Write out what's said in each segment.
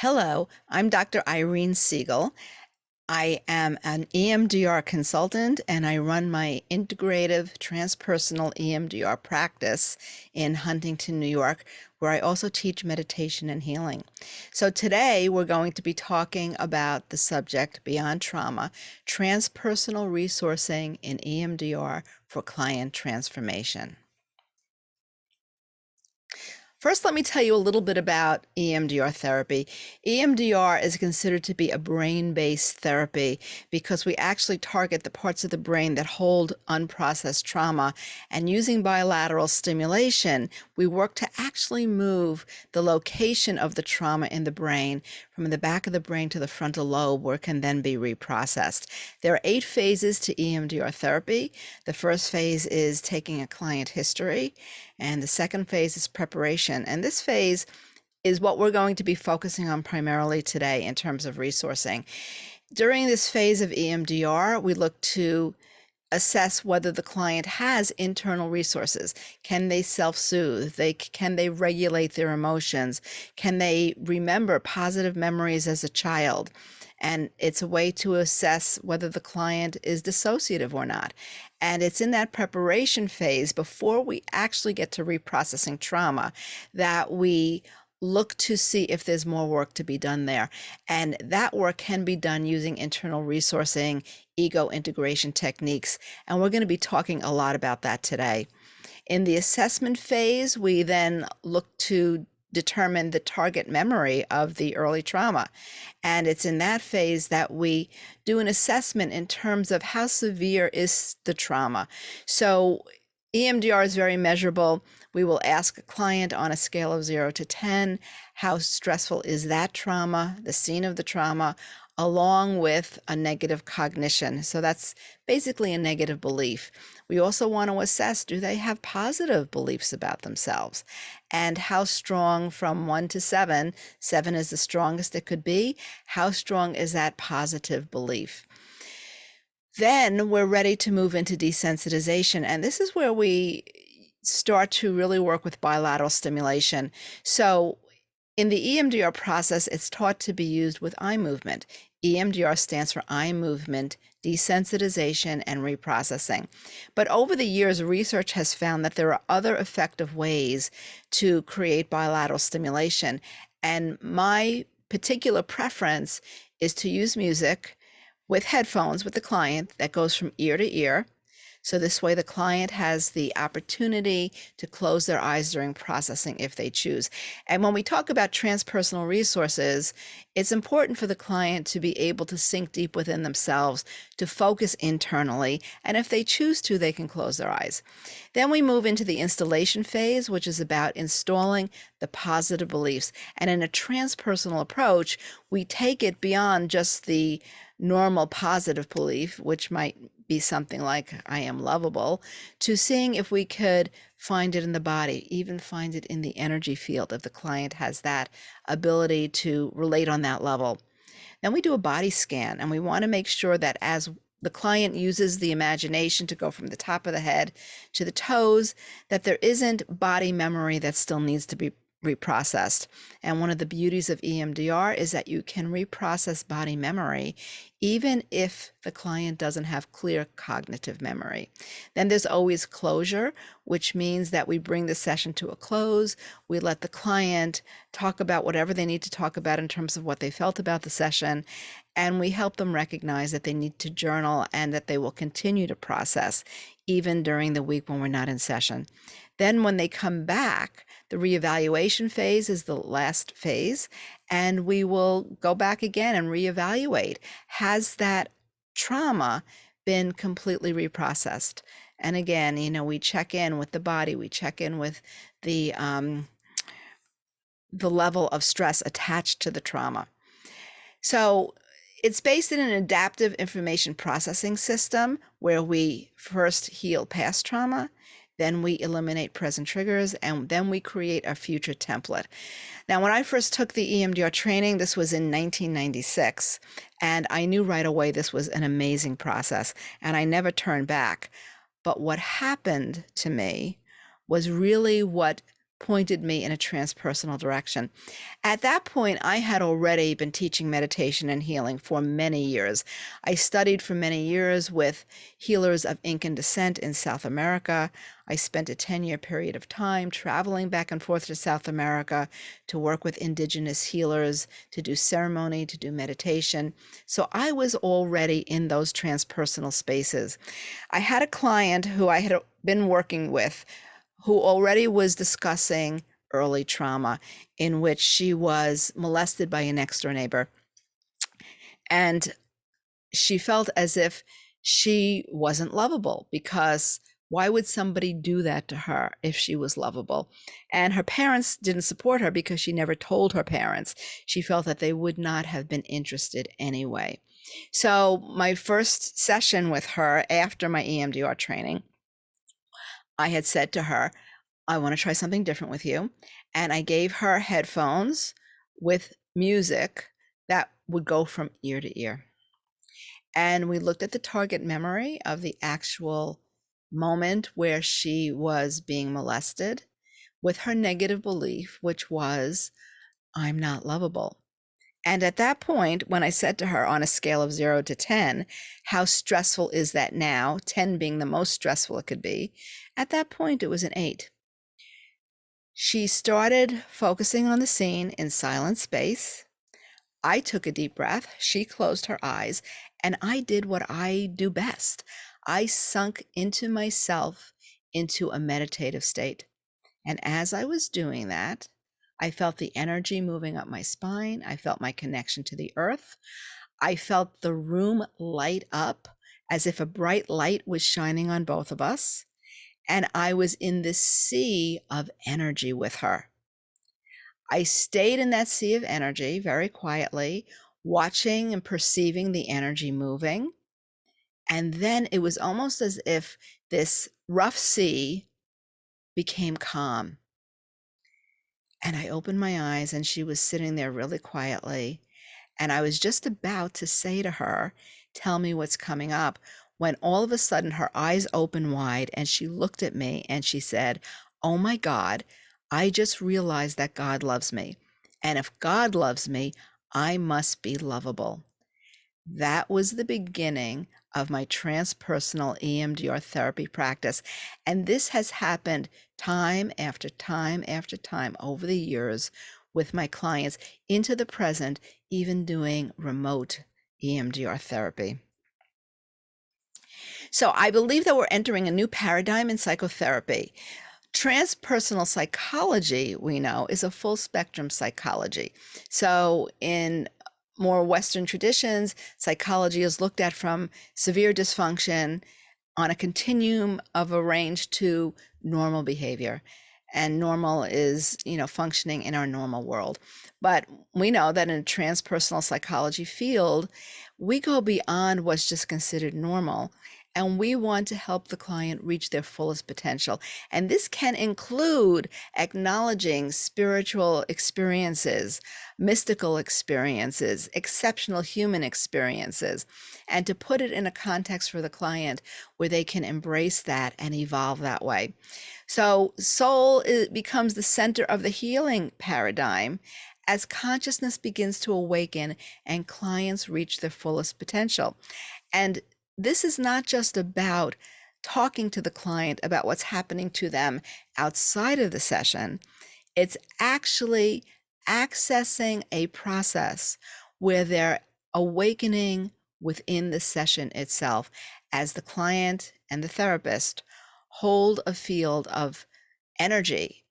Hello, I'm Dr. Irene Siegel. I am an EMDR consultant and I run my integrative transpersonal EMDR practice in Huntington, New York, where I also teach meditation and healing. So today we're going to be talking about the subject beyond trauma, transpersonal resourcing in EMDR for client transformation. First, let me tell you a little bit about EMDR therapy. EMDR is considered to be a brain-based therapy because we actually target the parts of the brain that hold unprocessed trauma. And using bilateral stimulation, we work to actually move the location of the trauma in the brain from the back of the brain to the frontal lobe, where it can then be reprocessed. There are 8 phases to EMDR therapy. The first phase is taking a client history, and the second phase is preparation. And this phase is what we're going to be focusing on primarily today in terms of resourcing. During this phase of EMDR, we look to assess whether the client has internal resources. Can they self-soothe? Can they regulate their emotions? Can they remember positive memories as a child? And it's a way to assess whether the client is dissociative or not. And it's in that preparation phase, before we actually get to reprocessing trauma, that we look to see if there's more work to be done there. And that work can be done using internal resourcing, ego integration techniques. And we're going to be talking a lot about that today. In the assessment phase, we then look to determine the target memory of the early trauma. And it's in that phase that we do an assessment in terms of how severe is the trauma. So EMDR is very measurable. We will ask a client on a scale of 0 to 10, how stressful is that trauma, the scene of the trauma, along with a negative cognition. So that's basically a negative belief. We also want to assess, do they have positive beliefs about themselves? And how strong, from 1 to 7, 7 is the strongest it could be, how strong is that positive belief? Then we're ready to move into desensitization. And this is where we start to really work with bilateral stimulation. So in the EMDR process, it's taught to be used with eye movement. EMDR stands for eye movement, desensitization, and reprocessing. But over the years, research has found that there are other effective ways to create bilateral stimulation. And my particular preference is to use music with headphones with the client that goes from ear to ear. So this way the client has the opportunity to close their eyes during processing if they choose. And when we talk about transpersonal resources, it's important for the client to be able to sink deep within themselves, to focus internally, and if they choose to, they can close their eyes. Then we move into the installation phase, which is about installing the positive beliefs. And in a transpersonal approach, we take it beyond just the normal positive belief, which might be something like, I am lovable, to seeing if we could find it in the body, even find it in the energy field if the client has that ability to relate on that level. Then we do a body scan, and we want to make sure that as the client uses the imagination to go from the top of the head to the toes, that there isn't body memory that still needs to be reprocessed. And one of the beauties of EMDR is that you can reprocess body memory even if the client doesn't have clear cognitive memory. Then there's always closure, which means that we bring the session to a close. We let the client talk about whatever they need to talk about in terms of what they felt about the session, and we help them recognize that they need to journal and that they will continue to process even during the week when we're not in session. Then when they come back, the reevaluation phase is the last phase, and we will go back again and reevaluate. Has that trauma been completely reprocessed? And again, we check in with the body, we check in with the level of stress attached to the trauma. So it's based in an adaptive information processing system where we first heal past trauma, then we eliminate present triggers, and then we create a future template. Now, when I first took the EMDR training, this was in 1996, and I knew right away this was an amazing process, and I never turned back. But what happened to me was really what pointed me in a transpersonal direction. At that point, I had already been teaching meditation and healing for many years. I studied for many years with healers of Incan descent in South America. I spent a 10-year period of time traveling back and forth to South America to work with indigenous healers, to do ceremony, to do meditation. So I was already in those transpersonal spaces. I had a client who I had been working with who already was discussing early trauma in which she was molested by a next door neighbor. And she felt as if she wasn't lovable, because why would somebody do that to her if she was lovable? And her parents didn't support her because she never told her parents. She felt that they would not have been interested anyway. So my first session with her after my EMDR training, I had said to her, I want to try something different with you. And I gave her headphones with music that would go from ear to ear. And we looked at the target memory of the actual moment where she was being molested with her negative belief, which was, I'm not lovable. And at that point, when I said to her on a scale of 0 to 10, how stressful is that now, 10 being the most stressful it could be, at that point, it was an 8. She started focusing on the scene in silent space. I took a deep breath. She closed her eyes, and I did what I do best. I sunk into myself into a meditative state. And as I was doing that, I felt the energy moving up my spine. I felt my connection to the earth. I felt the room light up as if a bright light was shining on both of us. And I was in this sea of energy with her. I stayed in that sea of energy very quietly, watching and perceiving the energy moving. And then it was almost as if this rough sea became calm. And I opened my eyes, and she was sitting there really quietly. And I was just about to say to her, tell me what's coming up, when all of a sudden her eyes opened wide and she looked at me and she said, oh my God, I just realized that God loves me. And if God loves me, I must be lovable. That was the beginning of my transpersonal EMDR therapy practice. And this has happened time after time after time over the years with my clients into the present, even doing remote EMDR therapy. So I believe that we're entering a new paradigm in psychotherapy. Transpersonal psychology, we know, is a full spectrum psychology. So in more Western traditions, psychology is looked at from severe dysfunction on a continuum of a range to normal behavior. And normal is, functioning in our normal world. But we know that in a transpersonal psychology field, we go beyond what's just considered normal. And we want to help the client reach their fullest potential. And this can include acknowledging spiritual experiences, mystical experiences, exceptional human experiences, and to put it in a context for the client where they can embrace that and evolve that way. So soul becomes the center of the healing paradigm as consciousness begins to awaken and clients reach their fullest potential. And this is not just about talking to the client about what's happening to them outside of the session. It's actually accessing a process where they're awakening within the session itself as the client and the therapist hold a field of energy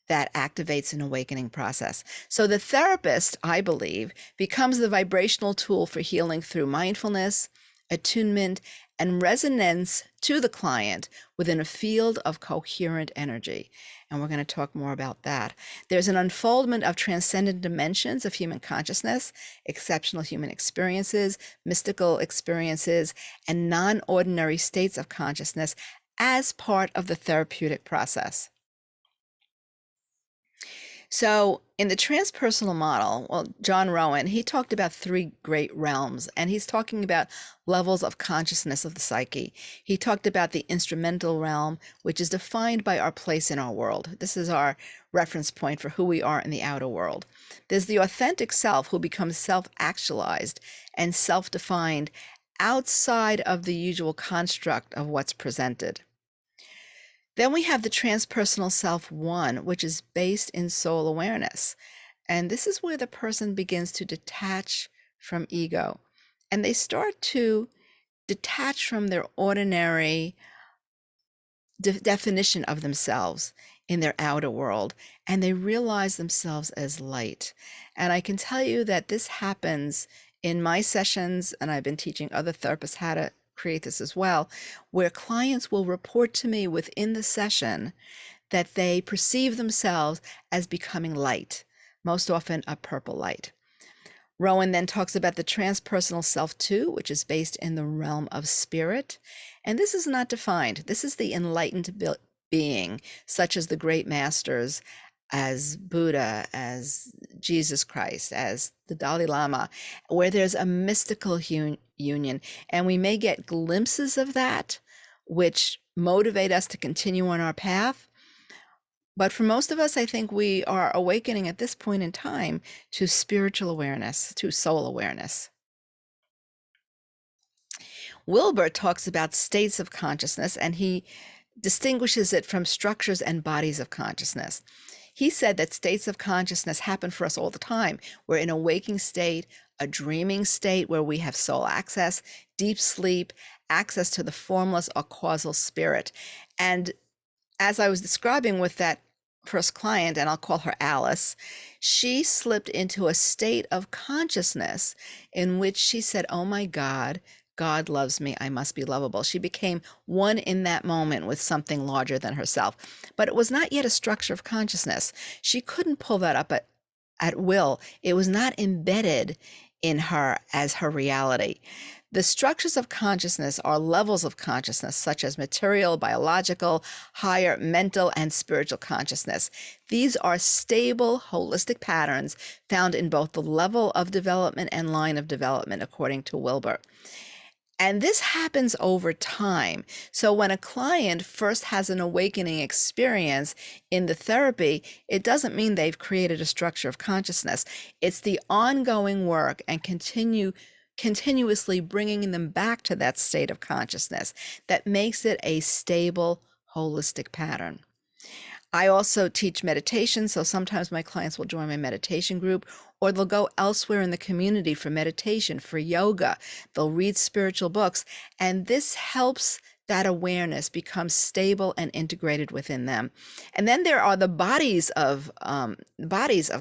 that activates an awakening process. So the therapist, I believe, becomes the vibrational tool for healing through mindfulness, attunement, and resonance to the client within a field of coherent energy. And we're going to talk more about that. There's an unfoldment of transcendent dimensions of human consciousness, exceptional human experiences, mystical experiences, and non-ordinary states of consciousness as part of the therapeutic process. So, in the transpersonal model, well, John Rowan, he talked about three great realms, and he's talking about levels of consciousness of the psyche. He talked about the instrumental realm, which is defined by our place in our world. This is our reference point for who we are in the outer world. There's the authentic self who becomes self-actualized and self-defined outside of the usual construct of what's presented. Then we have the transpersonal self one, which is based in soul awareness. And this is where the person begins to detach from ego. And they start to detach from their ordinary definition of themselves in their outer world. And they realize themselves as light. And I can tell you that this happens in my sessions, and I've been teaching other therapists how to create this as well, where clients will report to me within the session that they perceive themselves as becoming light, most often a purple light. Rowan then talks about the transpersonal self two, which is based in the realm of spirit. And this is not defined. This is the enlightened being, such as the great masters, as Buddha, as Jesus Christ, as the Dalai Lama, where there's a mystical union. And we may get glimpses of that, which motivate us to continue on our path. But for most of us, I think we are awakening at this point in time to spiritual awareness, to soul awareness. Wilber talks about states of consciousness, and he distinguishes it from structures and bodies of consciousness. He said that states of consciousness happen for us all the time. We're in a waking state, a dreaming state where we have soul access, deep sleep, access to the formless or causal spirit. And as I was describing with that first client, and I'll call her Alice, she slipped into a state of consciousness in which she said, oh my God, God loves me. I must be lovable. She became one in that moment with something larger than herself. But it was not yet a structure of consciousness. She couldn't pull that up at will. It was not embedded in her as her reality. The structures of consciousness are levels of consciousness, such as material, biological, higher mental, and spiritual consciousness. These are stable, holistic patterns found in both the level of development and line of development, according to Wilber. And this happens over time. So when a client first has an awakening experience in the therapy, it doesn't mean they've created a structure of consciousness. It's the ongoing work and continuously bringing them back to that state of consciousness that makes it a stable, holistic pattern. I also teach meditation, so sometimes my clients will join my meditation group, or they'll go elsewhere in the community for meditation, for yoga. They'll read spiritual books, and this helps that awareness become stable and integrated within them. And then there are the bodies of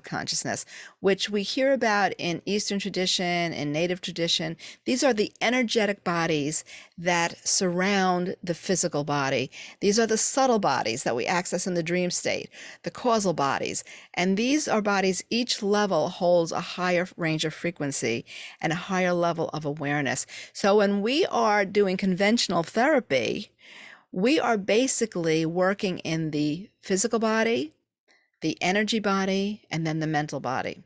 consciousness, which we hear about in Eastern tradition and Native tradition. These are the energetic bodies that surround the physical body. These are the subtle bodies that we access in the dream state, the causal bodies. And these are bodies, each level holds a higher range of frequency and a higher level of awareness. So when we are doing conventional therapy, we are basically working in the physical body, the energy body, and then the mental body.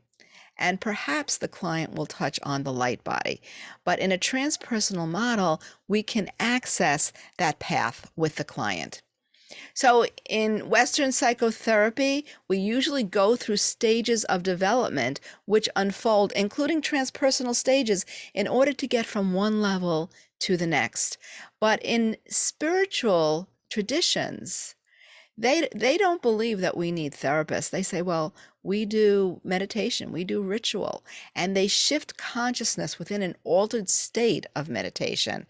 And perhaps the client will touch on the light body. But in a transpersonal model, we can access that path with the client. So in Western psychotherapy, we usually go through stages of development which unfold, including transpersonal stages, in order to get from one level to the next. But in spiritual traditions, they don't believe that we need therapists. They say, well, we do meditation, we do ritual, and they shift consciousness within an altered state of meditation.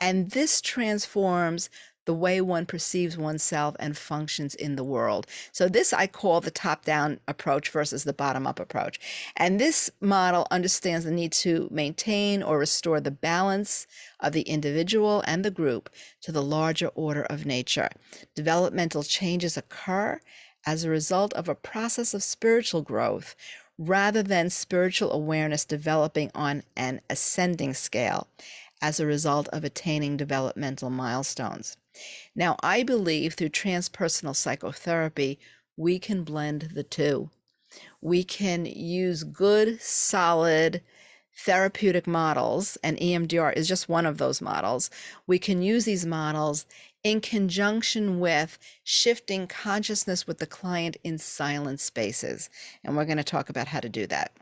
And this transforms the way one perceives oneself and functions in the world. So this I call the top-down approach versus the bottom-up approach. And this model understands the need to maintain or restore the balance of the individual and the group to the larger order of nature. Developmental changes occur as a result of a process of spiritual growth rather than spiritual awareness developing on an ascending scale as a result of attaining developmental milestones. Now, I believe through transpersonal psychotherapy, we can blend the two. we can use good, solid therapeutic models, and EMDR is just one of those models. We can use these models in conjunction with shifting consciousness with the client in silent spaces. And we're going to talk about how to do that.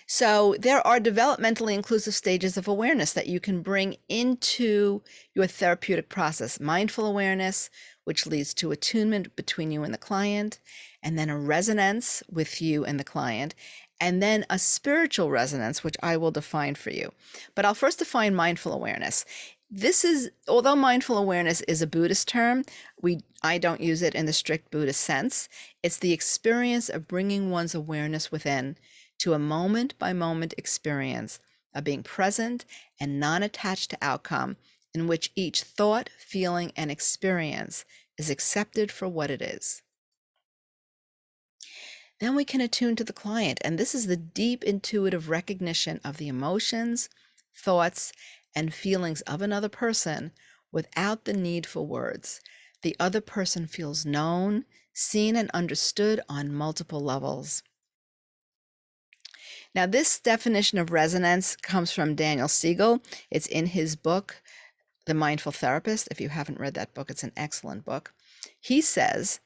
So there are developmentally inclusive stages of awareness that you can bring into your therapeutic process. Mindful awareness, which leads to attunement between you and the client, and then a resonance with you and the client, and then a spiritual resonance, which I will define for you. But I'll first define mindful awareness. This is, although mindful awareness is a Buddhist term, I don't use it in the strict Buddhist sense. It's the experience of bringing one's awareness within to a moment-by-moment experience of being present and non-attached to outcome, in which each thought, feeling, and experience is accepted for what it is. Then we can attune to the client, and this is the deep intuitive recognition of the emotions, thoughts, and feelings of another person without the need for words. The other person feels known, seen, and understood on multiple levels. Now, this definition of resonance comes from Daniel Siegel. It's in his book, The Mindful Therapist. If you haven't read that book, it's an excellent book. He says,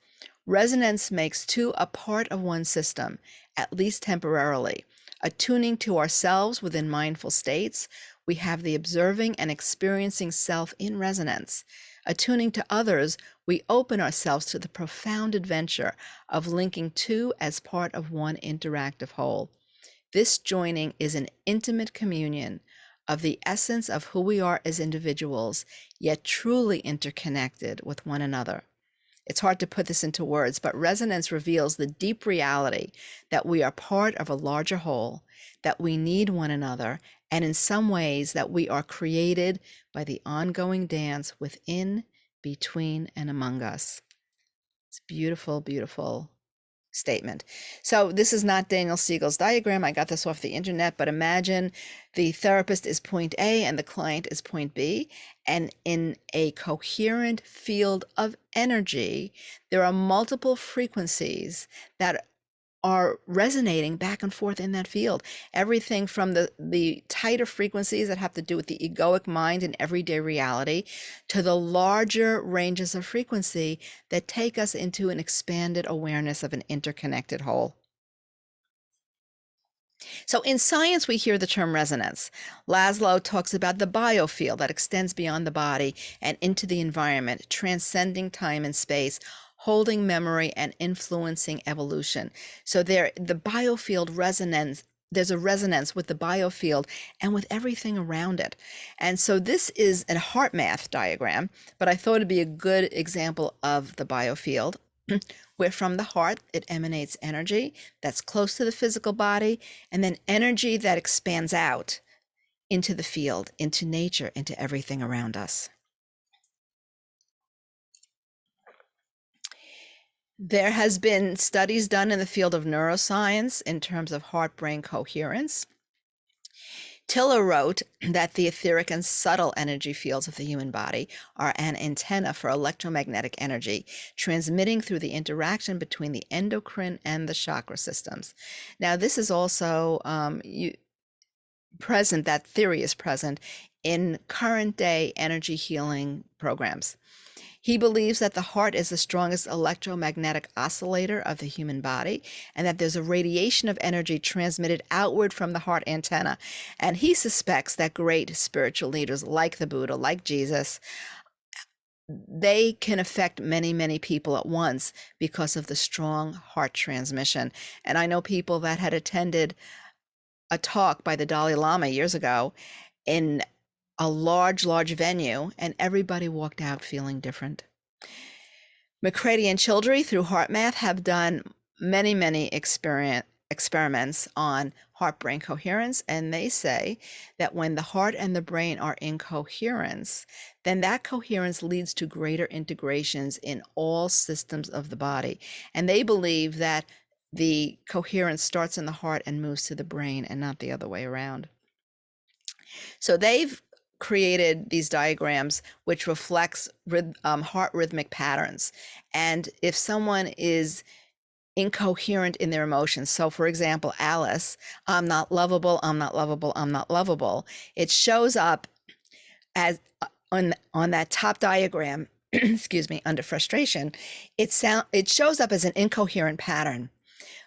resonance makes two a part of one system, at least temporarily. Attuning to ourselves within mindful states, we have the observing and experiencing self in resonance. Attuning to others, we open ourselves to the profound adventure of linking two as part of one interactive whole. This joining is an intimate communion of the essence of who we are as individuals, yet truly interconnected with one another. It's hard to put this into words, but resonance reveals the deep reality that we are part of a larger whole, that we need one another, and in some ways that we are created by the ongoing dance within, between, and among us. It's beautiful, beautiful statement. So this is not Daniel Siegel's diagram. I got this off the internet, but imagine the therapist is point A and the client is point B. And in a coherent field of energy, there are multiple frequencies that are resonating back and forth in that field. Everything from the tighter frequencies that have to do with the egoic mind and everyday reality to the larger ranges of frequency that take us into an expanded awareness of an interconnected whole. So in science, we hear the term resonance. Laszlo talks about the biofield that extends beyond the body and into the environment, transcending time and space, holding memory and influencing evolution. So the biofield resonance, there's a resonance with the biofield and with everything around it. And so this is a heart math diagram, but I thought it'd be a good example of the biofield, where from the heart, it emanates energy that's close to the physical body, and then energy that expands out into the field, into nature, into everything around us. There has been studies done in the field of neuroscience in terms of heart-brain coherence. Tiller wrote that the etheric and subtle energy fields of the human body are an antenna for electromagnetic energy, transmitting through the interaction between the endocrine and the chakra systems. Now, this is also present, that theory is present in current day energy healing programs. He believes that the heart is the strongest electromagnetic oscillator of the human body, and that there's a radiation of energy transmitted outward from the heart antenna. And he suspects that great spiritual leaders like the Buddha, like Jesus, they can affect many, many people at once because of the strong heart transmission. And I know people that had attended a talk by the Dalai Lama years ago in a large venue, and everybody walked out feeling different. McCready and Childrey, through HeartMath, have done many experiments on heart-brain coherence, and they say that when the heart and the brain are in coherence, then that coherence leads to greater integrations in all systems of the body. And they believe that the coherence starts in the heart and moves to the brain, and not the other way around. So they've created these diagrams which reflects heart rhythmic patterns. And if someone is incoherent in their emotions. So for example, Alice, I'm not lovable, I'm not lovable, I'm not lovable. It shows up as on that top diagram, excuse me, under frustration, it shows up as an incoherent pattern.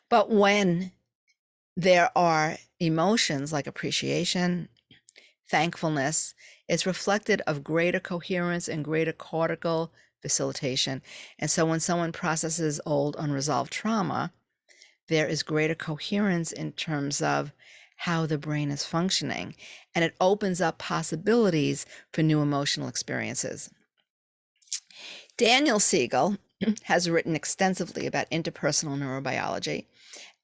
But when there are emotions like appreciation, thankfulness, it's reflected of greater coherence and greater cortical facilitation. And so when someone processes old unresolved trauma, there is greater coherence in terms of how the brain is functioning, and it opens up possibilities for new emotional experiences. Daniel Siegel has written extensively about interpersonal neurobiology.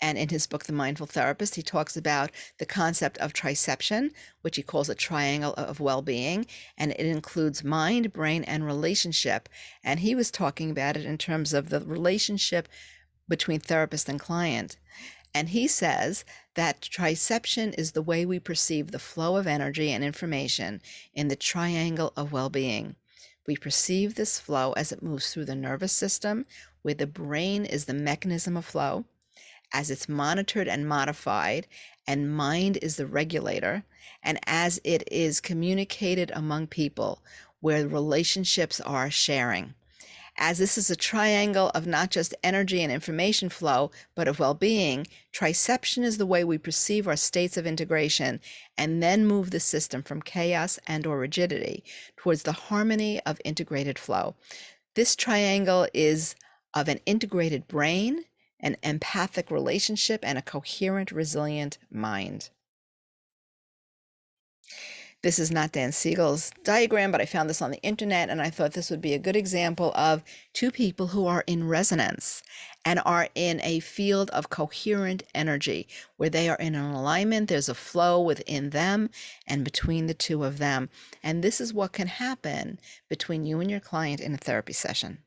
And in his book, The Mindful Therapist, he talks about the concept of triception, which he calls a triangle of well-being. And it includes mind, brain, and relationship. And he was talking about it in terms of the relationship between therapist and client. And he says that triception is the way we perceive the flow of energy and information in the triangle of well-being. We perceive this flow as it moves through the nervous system, where the brain is the mechanism of flow, as it's monitored and modified, and mind is the regulator, and as it is communicated among people, where relationships are sharing. As this is a triangle of not just energy and information flow, but of well-being, triception is the way we perceive our states of integration and then move the system from chaos and or rigidity towards the harmony of integrated flow. This triangle is of an integrated brain, an empathic relationship, and a coherent, resilient mind. This is not Dan Siegel's diagram, but I found this on the internet, and I thought this would be a good example of two people who are in resonance and are in a field of coherent energy, where they are in an alignment. There's a flow within them and between the two of them. And this is what can happen between you and your client in a therapy session.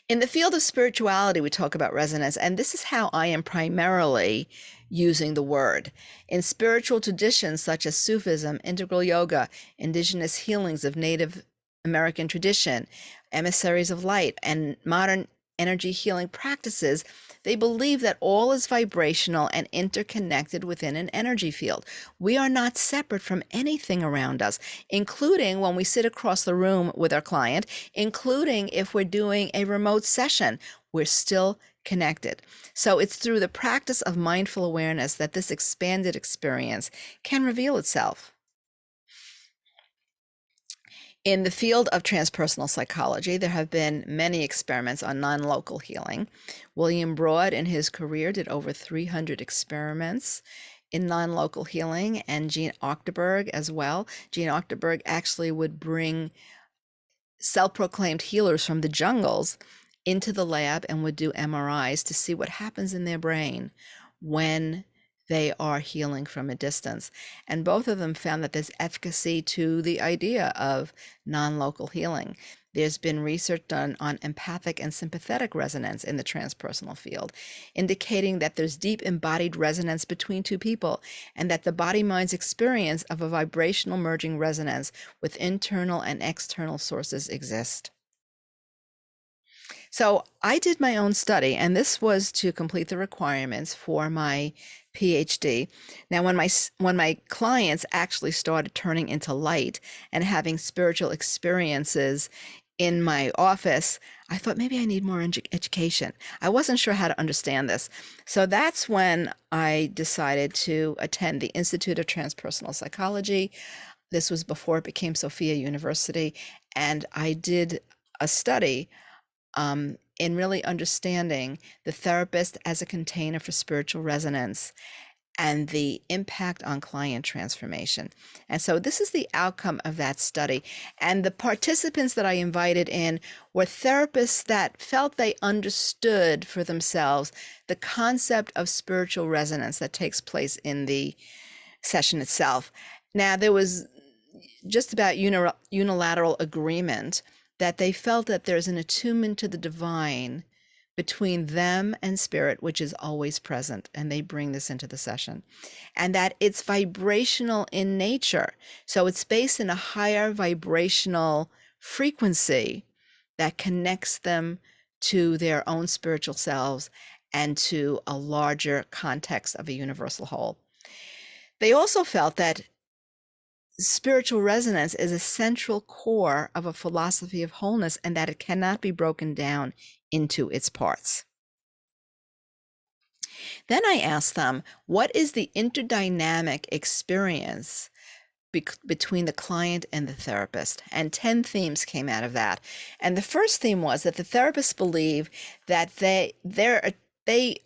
In the field of spirituality, we talk about resonance, and this is how I am primarily using the word. In spiritual traditions such as Sufism, integral yoga, indigenous healings of Native American tradition, emissaries of light, and modern energy healing practices, they believe that all is vibrational and interconnected within an energy field. We are not separate from anything around us, including when we sit across the room with our client, including if we're doing a remote session, we're still connected. So it's through the practice of mindful awareness that this expanded experience can reveal itself. In the field of transpersonal psychology, there have been many experiments on non-local healing. William Broad, in his career, did over 300 experiments in non-local healing, and Gene Ochterberg as well. Gene Ochterberg actually would bring self-proclaimed healers from the jungles into the lab and would do MRIs to see what happens in their brain when they are healing from a distance. And both of them found that there's efficacy to the idea of non-local healing. There's been research done on empathic and sympathetic resonance in the transpersonal field, indicating that there's deep embodied resonance between two people, and that the body-mind's experience of a vibrational merging resonance with internal and external sources exist. So I did my own study, and this was to complete the requirements for my PhD. Now, when my clients actually started turning into light and having spiritual experiences in my office, I thought maybe I need more education. I wasn't sure how to understand this. So that's when I decided to attend the Institute of Transpersonal Psychology. This was before it became Sophia University, and I did a study in really understanding the therapist as a container for spiritual resonance and the impact on client transformation. And so this is the outcome of that study. And the participants that I invited in were therapists that felt they understood for themselves the concept of spiritual resonance that takes place in the session itself. Now, there was just about unilateral agreement that they felt that there's an attunement to the divine between them and spirit, which is always present, and they bring this into the session, and that it's vibrational in nature. So it's based in a higher vibrational frequency that connects them to their own spiritual selves and to a larger context of a universal whole. They also felt that spiritual resonance is a central core of a philosophy of wholeness and that it cannot be broken down into its parts. Then I asked them, what is the interdynamic experience between the client and the therapist? And 10 themes came out of that. And the first theme was that the therapists believe that they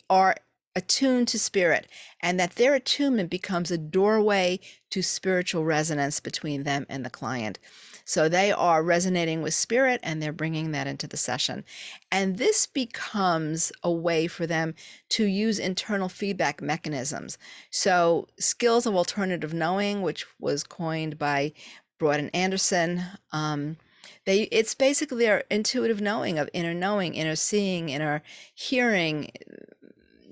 are attuned to spirit, and that their attunement becomes a doorway to spiritual resonance between them and the client. So they are resonating with spirit and they're bringing that into the session. And this becomes a way for them to use internal feedback mechanisms. So skills of alternative knowing, which was coined by Broad and Anderson, it's basically their intuitive knowing of inner seeing, inner hearing,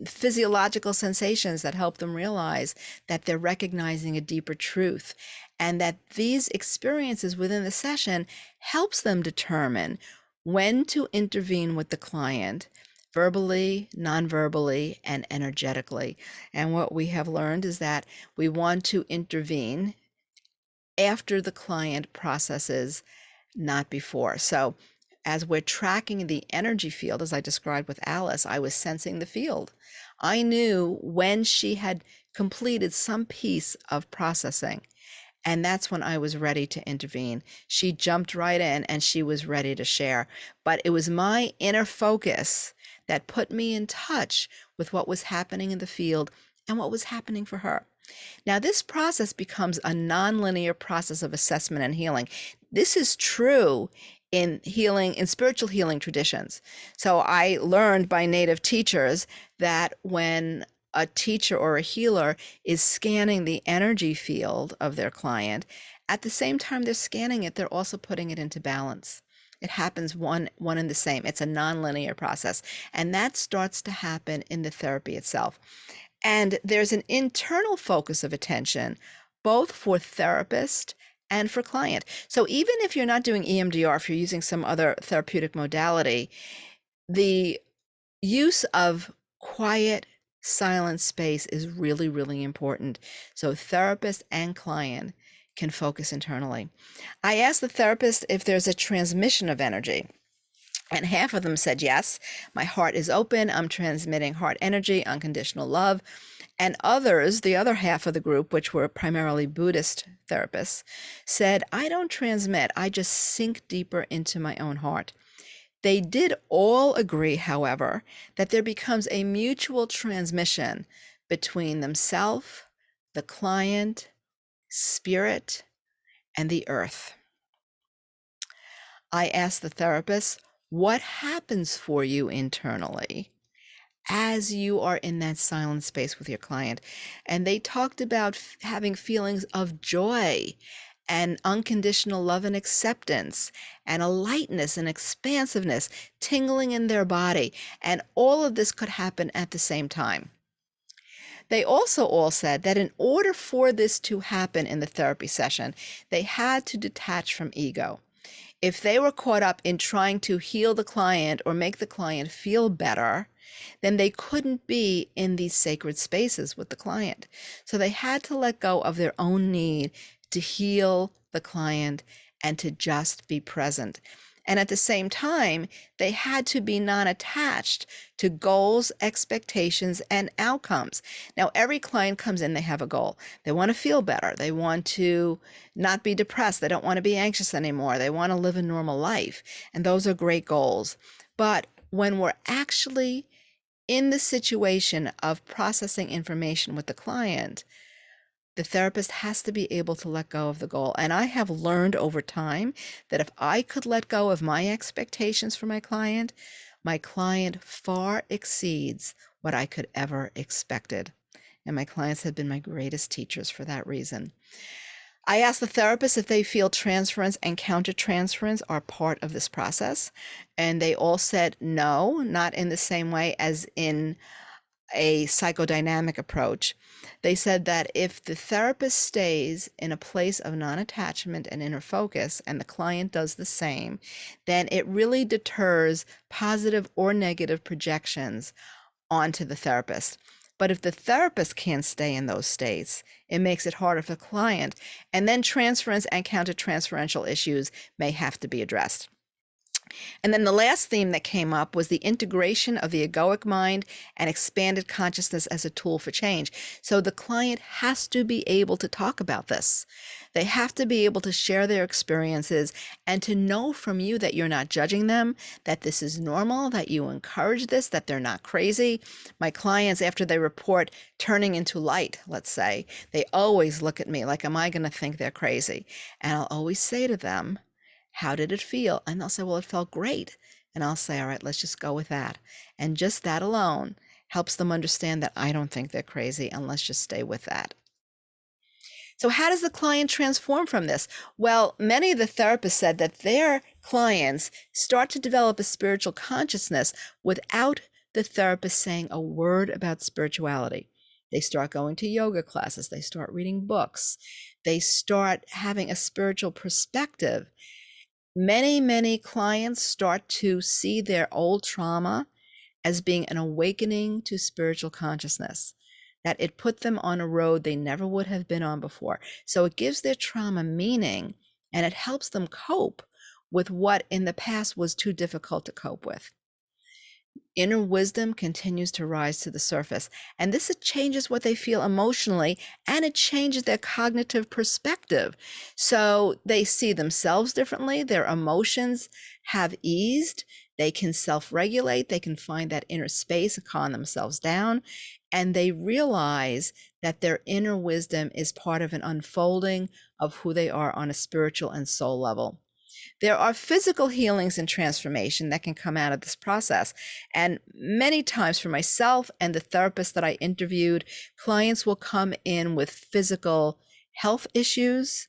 physiological sensations that help them realize that they're recognizing a deeper truth, and that these experiences within the session helps them determine when to intervene with the client, verbally, non-verbally, and energetically. And what we have learned is that we want to intervene after the client processes, not before. So as we're tracking the energy field, as I described with Alice, I was sensing the field. I knew when she had completed some piece of processing, and that's when I was ready to intervene. She jumped right in and she was ready to share. But it was my inner focus that put me in touch with what was happening in the field and what was happening for her. Now, this process becomes a nonlinear process of assessment and healing. This is true in spiritual healing traditions. So I learned by native teachers that when a teacher or a healer is scanning the energy field of their client, at the same time they're scanning it, they're also putting it into balance. It happens one and the same. It's a nonlinear process. And that starts to happen in the therapy itself. And there's an internal focus of attention, both for therapist and for client. So even if you're not doing EMDR, if you're using some other therapeutic modality, the use of quiet, silent space is really, really important. So therapist and client can focus internally. I asked the therapist if there's a transmission of energy. And half of them said, yes, my heart is open. I'm transmitting heart energy, unconditional love. And others, the other half of the group, which were primarily Buddhist therapists, said, I don't transmit. I just sink deeper into my own heart. They did all agree, however, that there becomes a mutual transmission between themselves, the client, spirit, and the earth. I asked the therapist, what happens for you internally as you are in that silent space with your client? And they talked about having feelings of joy and unconditional love and acceptance and a lightness and expansiveness tingling in their body. And all of this could happen at the same time. They also all said that in order for this to happen in the therapy session, they had to detach from ego. If they were caught up in trying to heal the client or make the client feel better, then they couldn't be in these sacred spaces with the client. So they had to let go of their own need to heal the client and to just be present. And at the same time, they had to be non-attached to goals, expectations, and outcomes. Now, every client comes in, they have a goal. They want to feel better. They want to not be depressed. They don't want to be anxious anymore. They want to live a normal life. And those are great goals. But when we're actually in the situation of processing information with the client, the therapist has to be able to let go of the goal. And I have learned over time that if I could let go of my expectations for my client far exceeds what I could ever expected. And my clients have been my greatest teachers for that reason. I asked the therapist if they feel transference and countertransference are part of this process. And they all said no, not in the same way as in a psychodynamic approach. They said that if the therapist stays in a place of non-attachment and inner focus, and the client does the same, then it really deters positive or negative projections onto the therapist. But if the therapist can't stay in those states, it makes it harder for the client, and then transference and countertransferential issues may have to be addressed. And then the last theme that came up was the integration of the egoic mind and expanded consciousness as a tool for change. So the client has to be able to talk about this. They have to be able to share their experiences and to know from you that you're not judging them, that this is normal, that you encourage this, that they're not crazy. My clients, after they report turning into light, let's say, they always look at me like, am I going to think they're crazy? And I'll always say to them, how did it feel? And they'll say, well, it felt great. And I'll say, all right, let's just go with that. And just that alone helps them understand that I don't think they're crazy, and let's just stay with that. So how does the client transform from this? Well, many of the therapists said that their clients start to develop a spiritual consciousness without the therapist saying a word about spirituality. They start going to yoga classes. They start reading books. They start having a spiritual perspective. Many clients start to see their old trauma as being an awakening to spiritual consciousness, that it put them on a road they never would have been on before. So it gives their trauma meaning, and it helps them cope with what in the past was too difficult to cope with. Inner wisdom continues to rise to the surface, and this changes what they feel emotionally, and it changes their cognitive perspective. So they see themselves differently, their emotions have eased, they can self-regulate, they can find that inner space and calm themselves down, and they realize that their inner wisdom is part of an unfolding of who they are on a spiritual and soul level. There are physical healings and transformation that can come out of this process. And many times for myself and the therapists that I interviewed, clients will come in with physical health issues.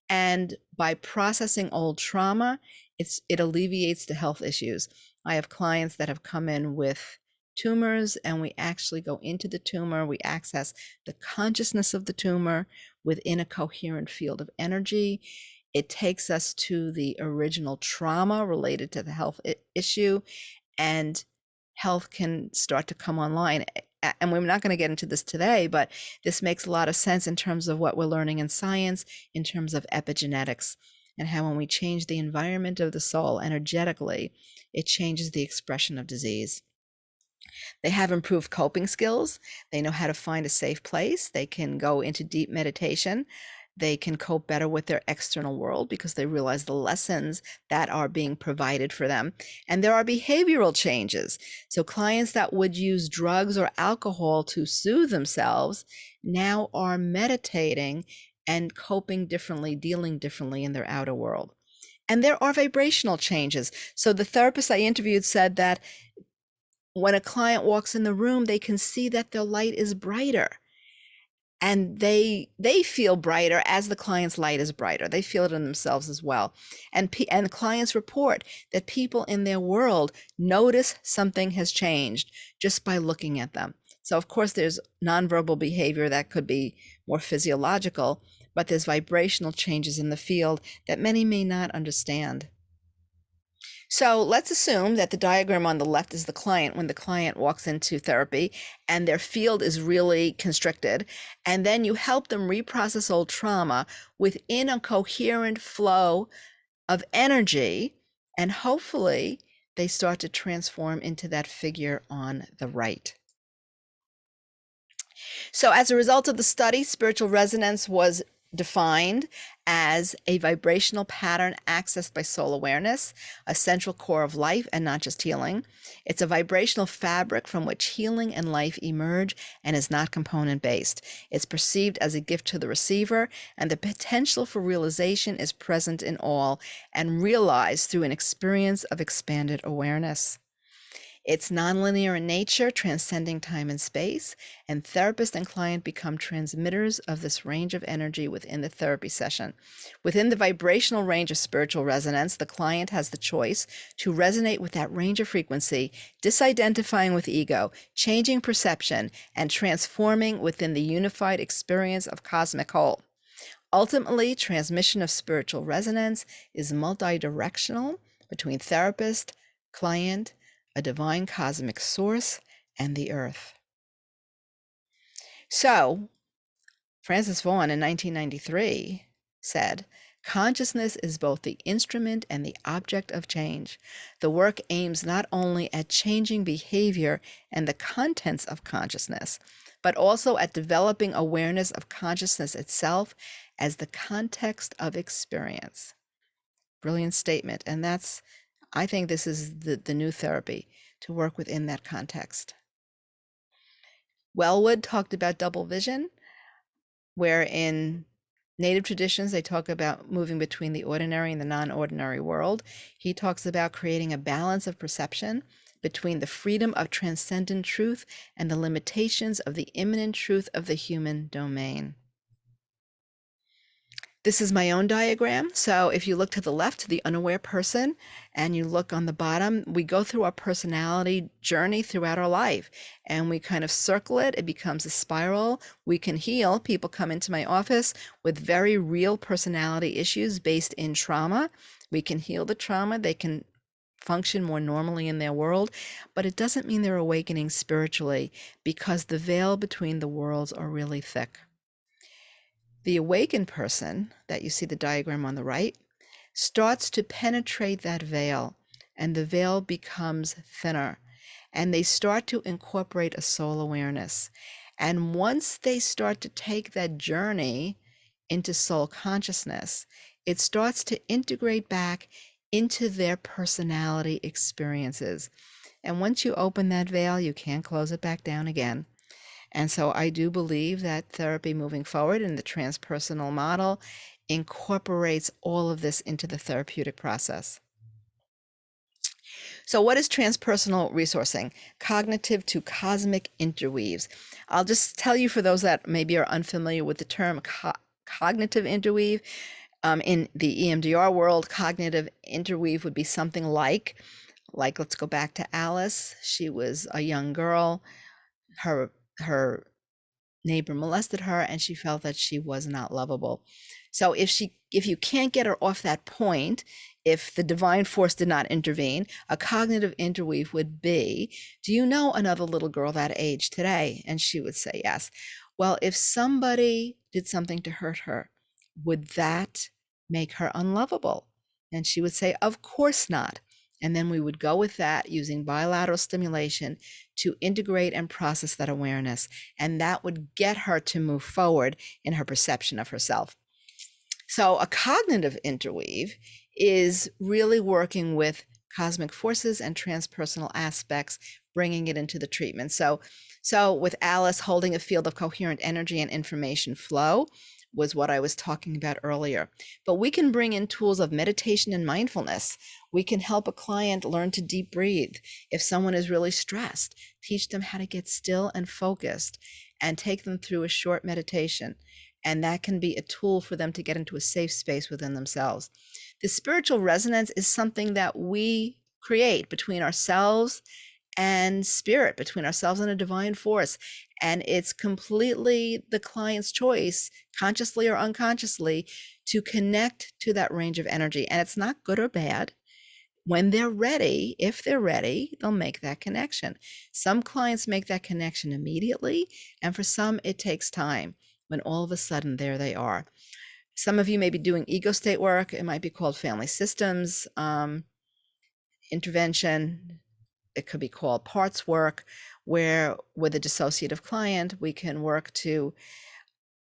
And by processing old trauma, it alleviates the health issues. I have clients that have come in with tumors, and we actually go into the tumor. We access the consciousness of the tumor within a coherent field of energy. It takes us to the original trauma related to the health issue, and health can start to come online. And we're not going to get into this today, but this makes a lot of sense in terms of what we're learning in science, in terms of epigenetics, and how when we change the environment of the soul energetically, it changes the expression of disease. They have improved coping skills. They know how to find a safe place. They can go into deep meditation. They can cope better with their external world because they realize the lessons that are being provided for them. And there are behavioral changes. So clients that would use drugs or alcohol to soothe themselves now are meditating and coping differently, dealing differently in their outer world. And there are vibrational changes. So the therapist I interviewed said that when a client walks in the room, they can see that their light is brighter. And they feel brighter as the client's light is brighter. They feel it in themselves as well. And clients report that people in their world notice something has changed just by looking at them. So of course there's nonverbal behavior that could be more physiological, but there's vibrational changes in the field that many may not understand. So let's assume that the diagram on the left is the client when the client walks into therapy and their field is really constricted. And then you help them reprocess old trauma within a coherent flow of energy. And hopefully they start to transform into that figure on the right. So as a result of the study, spiritual resonance was defined as a vibrational pattern accessed by soul awareness, a central core of life and not just healing. It's a vibrational fabric from which healing and life emerge and is not component based. It's perceived as a gift to the receiver, and the potential for realization is present in all and realized through an experience of expanded awareness. It's nonlinear in nature, transcending time and space, and therapist and client become transmitters of this range of energy within the therapy session. Within the vibrational range of spiritual resonance, the client has the choice to resonate with that range of frequency, disidentifying with ego, changing perception, and transforming within the unified experience of cosmic whole. Ultimately, transmission of spiritual resonance is multidirectional between therapist, client, a divine cosmic source, and the earth. So, Francis Vaughan in 1993 said, consciousness is both the instrument and the object of change. The work aims not only at changing behavior and the contents of consciousness, but also at developing awareness of consciousness itself as the context of experience. Brilliant statement. And I think this is the new therapy, to work within that context. Wellwood talked about double vision, where in Native traditions, they talk about moving between the ordinary and the non-ordinary world. He talks about creating a balance of perception between the freedom of transcendent truth and the limitations of the immanent truth of the human domain. This is my own diagram. So if you look to the left, to the unaware person, and you look on the bottom, we go through our personality journey throughout our life, and we kind of circle it. It becomes a spiral. We can heal. People come into my office with very real personality issues based in trauma. We can heal the trauma. They can function more normally in their world, but it doesn't mean they're awakening spiritually, because the veil between the worlds are really thick. The awakened person, that you see the diagram on the right, starts to penetrate that veil, and the veil becomes thinner, and they start to incorporate a soul awareness. And once they start to take that journey into soul consciousness, it starts to integrate back into their personality experiences. And once you open that veil, you can't close it back down again. And so I do believe that therapy moving forward in the transpersonal model incorporates all of this into the therapeutic process. So what is transpersonal resourcing? Cognitive to cosmic interweaves. I'll just tell you, for those that maybe are unfamiliar with the term cognitive interweave, in the EMDR world, cognitive interweave would be something like, let's go back to Alice. She was a young girl. Her neighbor molested her, and she felt that she was not lovable. So if you can't get her off that point, if the divine force did not intervene, a cognitive interweave would be, do you know another little girl that age today? And she would say yes. Well, if somebody did something to hurt her, would that make her unlovable? And she would say, of course not. And then we would go with that using bilateral stimulation to integrate and process that awareness. And that would get her to move forward in her perception of herself. So a cognitive interweave is really working with cosmic forces and transpersonal aspects, bringing it into the treatment. So with Alice, holding a field of coherent energy and information flow was what I was talking about earlier. But we can bring in tools of meditation and mindfulness. We can help a client learn to deep breathe. If someone is really stressed, teach them how to get still and focused, and take them through a short meditation. And that can be a tool for them to get into a safe space within themselves. The spiritual resonance is something that we create between ourselves and spirit, between ourselves and a divine force. And it's completely the client's choice, consciously or unconsciously, to connect to that range of energy. And it's not good or bad. When they're ready, if they're ready, they'll make that connection. Some clients make that connection immediately, and for some, it takes time, when all of a sudden there they are. Some of you may be doing ego state work. It might be called family systems intervention. It could be called parts work, where with a dissociative client, we can work to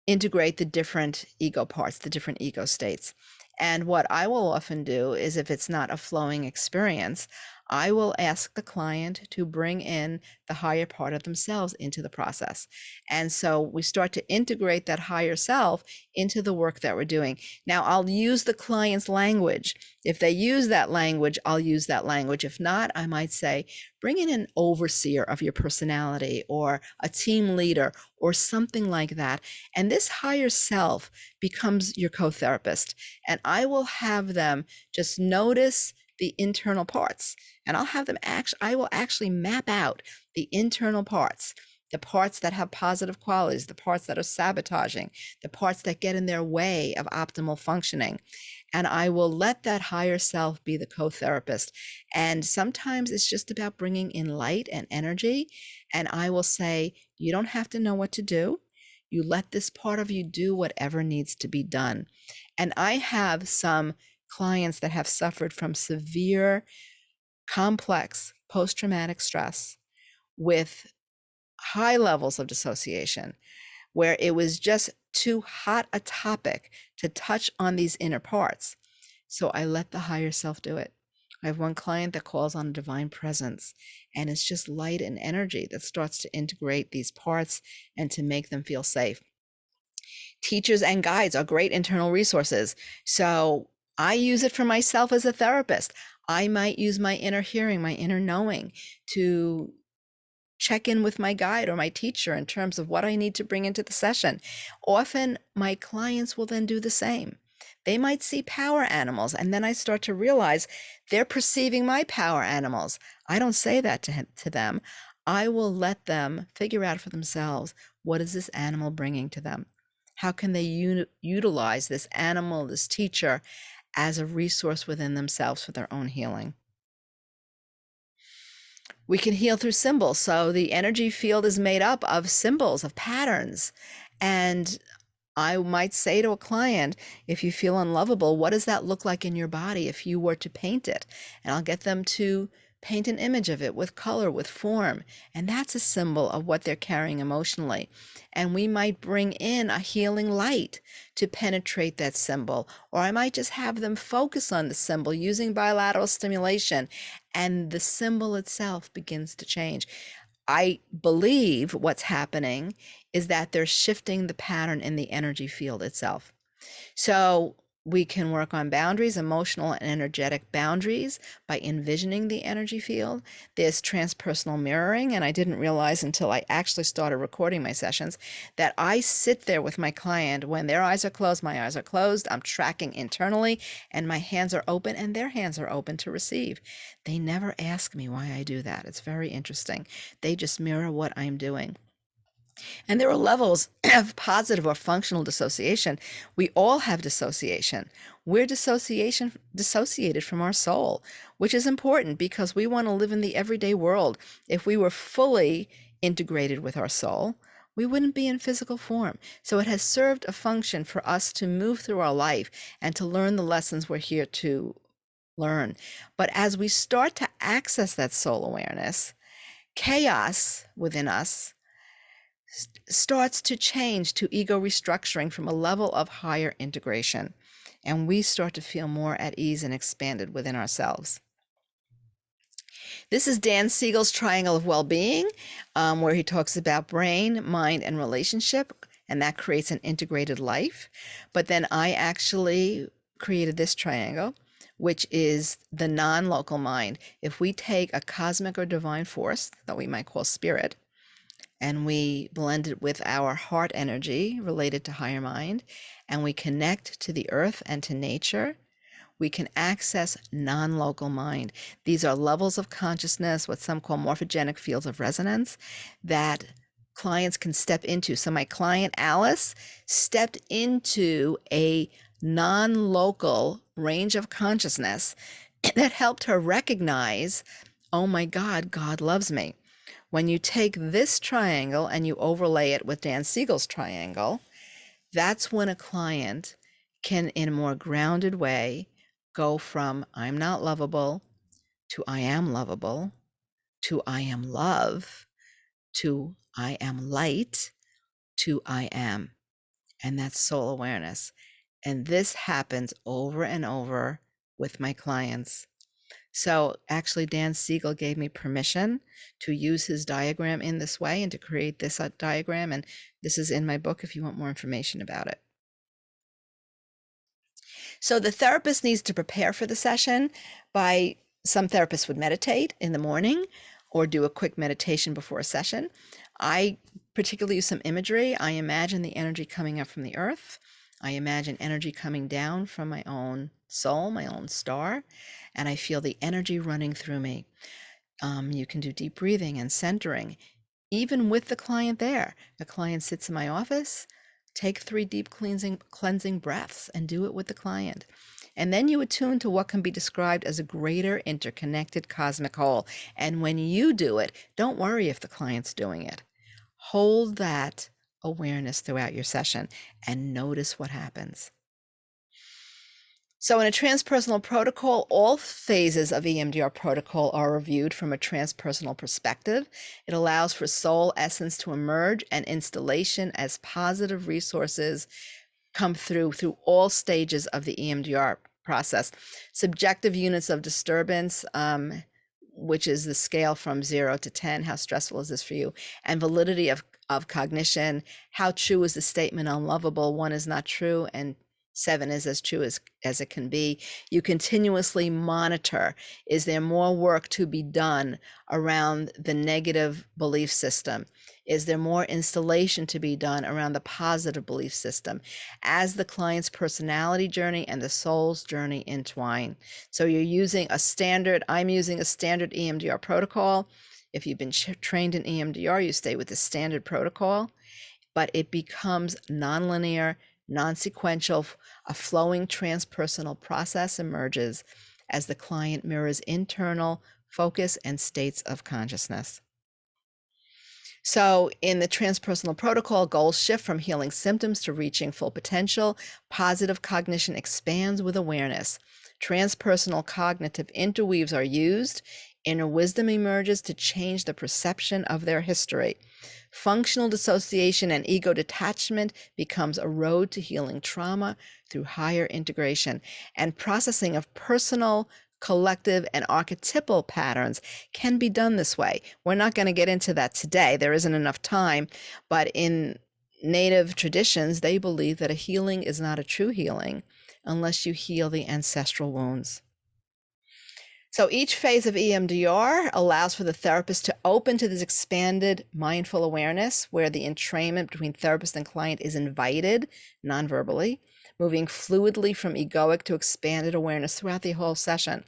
integrate the different ego parts, the different ego states. And what I will often do is, if it's not a flowing experience, I will ask the client to bring in the higher part of themselves into the process. And so we start to integrate that higher self into the work that we're doing. Now, I'll use the client's language. If they use that language, I'll use that language. If not, I might say, bring in an overseer of your personality or a team leader or something like that. And this higher self becomes your co-therapist. And I will have them just notice the internal parts. And I'll have them I will actually map out the internal parts, the parts that have positive qualities, the parts that are sabotaging, the parts that get in their way of optimal functioning. And I will let that higher self be the co-therapist. And sometimes it's just about bringing in light and energy. And I will say, you don't have to know what to do. You let this part of you do whatever needs to be done. And I have some clients that have suffered from severe, complex post-traumatic stress with high levels of dissociation, where it was just too hot a topic to touch on these inner parts. So I let the higher self do it. I have one client that calls on a divine presence, and it's just light and energy that starts to integrate these parts and to make them feel safe. Teachers and guides are great internal resources. So I use it for myself as a therapist. I might use my inner hearing, my inner knowing to check in with my guide or my teacher in terms of what I need to bring into the session. Often my clients will then do the same. They might see power animals, and then I start to realize they're perceiving my power animals. I don't say that to them. I will let them figure out for themselves, what is this animal bringing to them? How can they utilize this animal, this teacher, as a resource within themselves for their own healing? We can heal through symbols. So the energy field is made up of symbols, of patterns. And I might say to a client, if you feel unlovable, what does that look like in your body if you were to paint it? And I'll get them to paint an image of it with color, with form. And that's a symbol of what they're carrying emotionally. And we might bring in a healing light to penetrate that symbol. Or I might just have them focus on the symbol using bilateral stimulation, and the symbol itself begins to change. I believe what's happening is that they're shifting the pattern in the energy field itself. So we can work on boundaries, emotional and energetic boundaries, by envisioning the energy field. There's transpersonal mirroring, and I didn't realize until I actually started recording my sessions that I sit there with my client when their eyes are closed, my eyes are closed, I'm tracking internally, and my hands are open and their hands are open to receive. They never ask me why I do that. It's very interesting. They just mirror what I'm doing. And there are levels of positive or functional dissociation. We all have dissociation. We're dissociated from our soul, which is important because we want to live in the everyday world. If we were fully integrated with our soul, we wouldn't be in physical form. So it has served a function for us to move through our life and to learn the lessons we're here to learn. But as we start to access that soul awareness, chaos within us starts to change to ego restructuring from a level of higher integration. And we start to feel more at ease and expanded within ourselves. This is Dan Siegel's Triangle of Well-Being, where he talks about brain, mind, and relationship, and that creates an integrated life. But then I actually created this triangle, which is the non-local mind. If we take a cosmic or divine force that we might call spirit, and we blend it with our heart energy related to higher mind, and we connect to the earth and to nature, we can access non-local mind. These are levels of consciousness, what some call morphogenic fields of resonance, that clients can step into. So my client Alice stepped into a non-local range of consciousness that helped her recognize, oh my God, God loves me. When you take this triangle and you overlay it with Dan Siegel's triangle, that's when a client can, in a more grounded way, go from I'm not lovable to I am lovable to I am love to I am light to I am. And that's soul awareness. And this happens over and over with my clients. So actually, Dan Siegel gave me permission to use his diagram in this way and to create this diagram. And this is in my book if you want more information about it. So the therapist needs to prepare for the session by, some therapists would meditate in the morning or do a quick meditation before a session. I particularly use some imagery. I imagine the energy coming up from the earth. I imagine energy coming down from my own soul, my own star, and I feel the energy running through me. You can do deep breathing and centering, even with the client there. The client sits in my office, take 3 deep cleansing breaths and do it with the client. And then you attune to what can be described as a greater interconnected cosmic whole. And when you do it, don't worry if the client's doing it. Hold that awareness throughout your session and notice what happens. So in a transpersonal protocol, all phases of EMDR protocol are reviewed from a transpersonal perspective. It allows for soul essence to emerge and installation as positive resources come through all stages of the EMDR process. Subjective units of disturbance, which is the scale from 0 to 10, how stressful is this for you? And validity of cognition, how true is the statement unlovable? 1 is not true, and 7 is as true as it can be. You continuously monitor. Is there more work to be done around the negative belief system? Is there more installation to be done around the positive belief system as the client's personality journey and the soul's journey entwine? So you're using a standard, I'm using a standard EMDR protocol. If you've been trained in EMDR, you stay with the standard protocol, but it becomes nonlinear, non-sequential. A flowing transpersonal process emerges as the client mirrors internal focus and states of consciousness. So in the transpersonal protocol, goals shift from healing symptoms to reaching full potential. Positive cognition expands with awareness. Transpersonal cognitive interweaves are used. Inner wisdom emerges to change the perception of their history. Functional dissociation and ego detachment becomes a road to healing trauma through higher integration. And processing of personal, collective, and archetypal patterns can be done this way. We're not going to get into that today. There isn't enough time. But in Native traditions, they believe that a healing is not a true healing unless you heal the ancestral wounds. So each phase of EMDR allows for the therapist to open to this expanded mindful awareness where the entrainment between therapist and client is invited non-verbally, moving fluidly from egoic to expanded awareness throughout the whole session.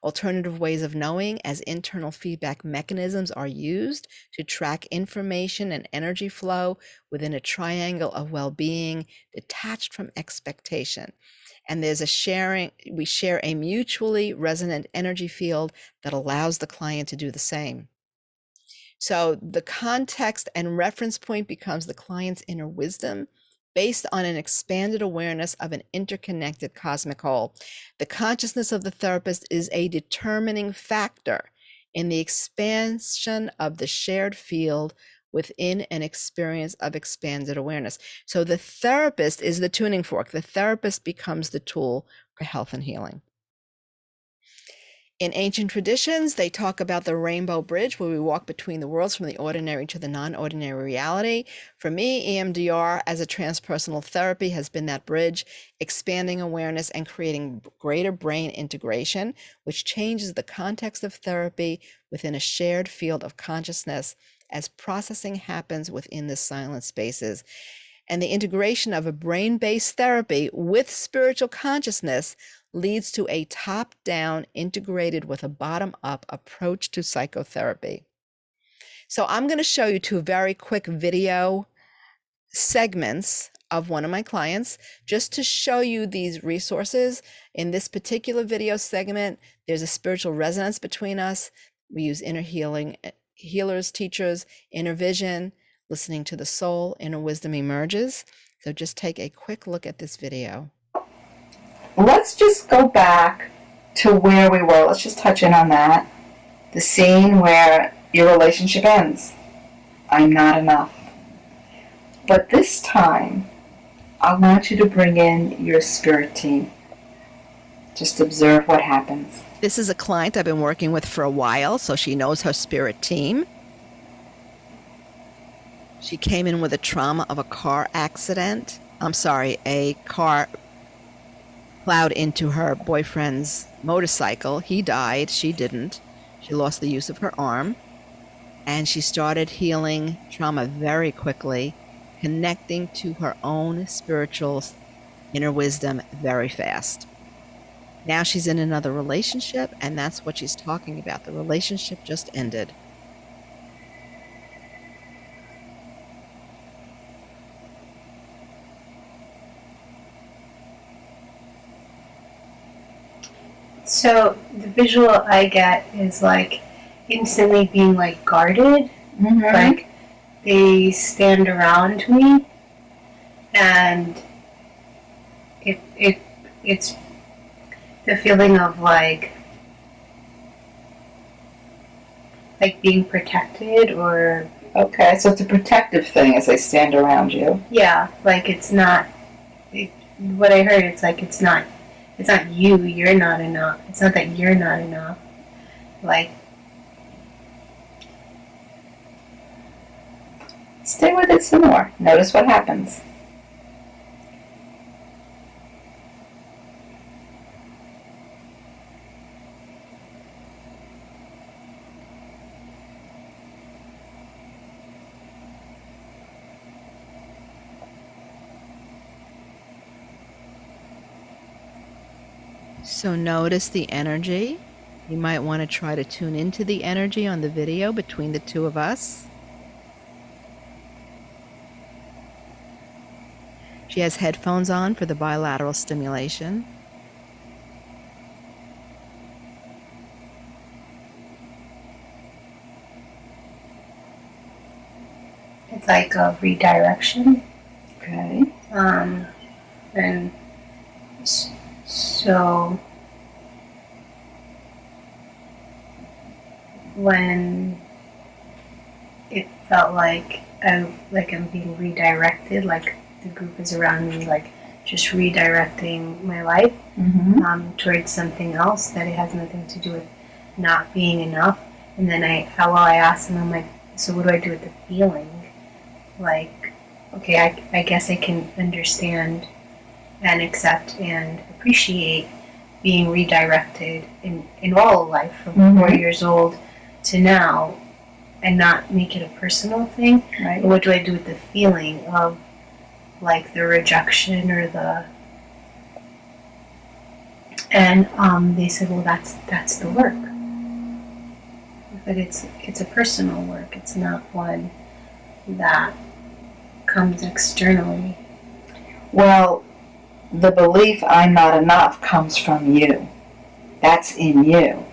Alternative ways of knowing as internal feedback mechanisms are used to track information and energy flow within a triangle of well-being detached from expectation. And there's a sharing, we share a mutually resonant energy field that allows the client to do the same. So the context and reference point becomes the client's inner wisdom based on an expanded awareness of an interconnected cosmic whole. The consciousness of the therapist is a determining factor in the expansion of the shared field within an experience of expanded awareness. So the therapist is the tuning fork. The therapist becomes the tool for health and healing. In ancient traditions, they talk about the rainbow bridge where we walk between the worlds from the ordinary to the non-ordinary reality. For me, EMDR as a transpersonal therapy has been that bridge, expanding awareness and creating greater brain integration, which changes the context of therapy within a shared field of consciousness as processing happens within the silent spaces. And the integration of a brain-based therapy with spiritual consciousness leads to a top-down integrated with a bottom-up approach to psychotherapy. So I'm going to show you 2 very quick video segments of one of my clients just to show you these resources. In this particular video segment, there's a spiritual resonance between us. We use inner healing, healers, teachers, inner vision, listening to the soul, inner wisdom emerges. So just take a quick look at this video. Let's just go back to where we were. Let's just touch in on that. The scene where your relationship ends. I'm not enough. But this time, I want you to bring in your spirit team Just observe what happens. This is a client I've been working with for a while, so she knows her spirit team. She came in with a trauma of a car accident. A car plowed into her boyfriend's motorcycle. He died. She didn't. She lost the use of her arm. And she started healing trauma very quickly, connecting to her own spiritual inner wisdom very fast. Now she's in another relationship, and that's what she's talking about. The relationship just ended. So the visual I get is like instantly being like guarded, like they stand around me, and it's the feeling of like being protected, or Okay, so it's a protective thing as they stand around you. yeah, like it's not what I heard. It's like it's not you. You're not enough. It's not that you're not enough. Like Stay with it some more. Notice what happens. So notice the energy. You might want to try to tune into the energy on the video between the two of us. She has headphones on for the bilateral stimulation. it's like a redirection. Okay. And so when it felt like I'm being redirected, like the group is around me, like just redirecting my life towards something else that it has nothing to do with not being enough. And then I asked him, I'm like, so what do I do with the feeling? Like, okay, I guess I can understand and accept and appreciate being redirected in all of life from 4 years old to now, and not make it a personal thing. Right. But what do I do with the feeling of like the rejection or the, and they said, well, that's the work. But it's a personal work. It's not one that comes externally. Well, the belief I'm not enough comes from you. That's in you.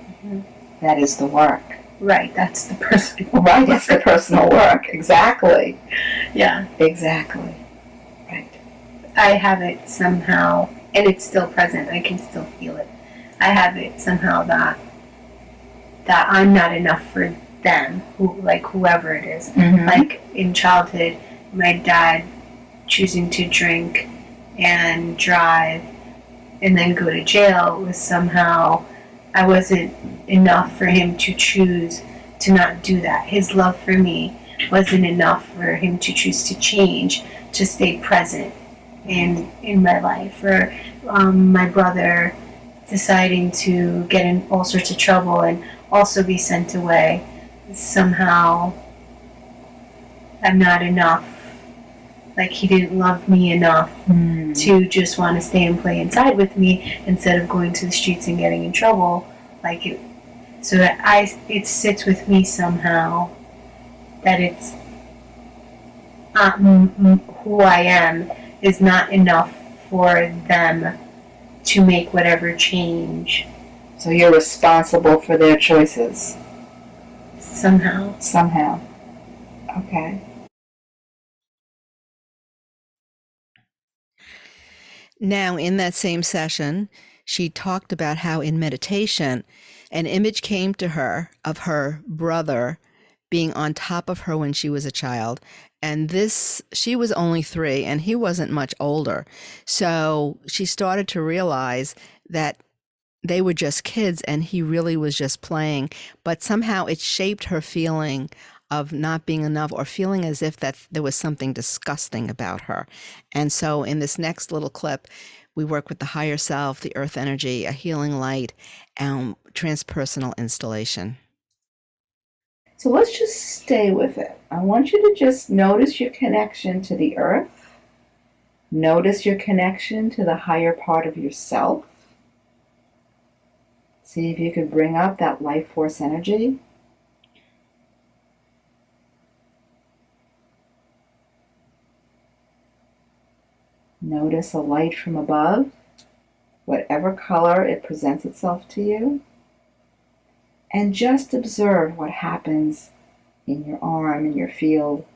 That is the work. Right, that's the personal work. Right, that's the personal work. Exactly. Yeah. Exactly. Right. I have it somehow, and it's still present. I can still feel it. I have it somehow that I'm not enough for them, whoever it is. Like in childhood, my dad choosing to drink and drive and then go to jail was somehow, I wasn't enough for him to choose to not do that. His love for me wasn't enough for him to choose to change, to stay present in my life. Or my brother deciding to get in all sorts of trouble and also be sent away. Somehow I'm not enough. Like he didn't love me enough to just want to stay and play inside with me instead of going to the streets and getting in trouble. Like it, so that it sits with me somehow that it's who I am is not enough for them to make whatever change. So you're responsible for their choices. Somehow. Somehow. Okay. Now, in that same session, she talked about how in meditation, an image came to her of her brother being on top of her when she was a child. And she was only 3 and he wasn't much older. So she started to realize that they were just kids and he really was just playing. But somehow it shaped her feeling of not being enough, or feeling as if that there was something disgusting about her. And so in this next little clip, we work with the higher self, the earth energy, a healing light, and transpersonal installation. So let's just stay with it. I want you to just notice your connection to the earth. Notice your connection to the higher part of yourself. See if you could bring up that life force energy. Notice a light from above, whatever color it presents itself to you. And just observe what happens in your arm, in your field.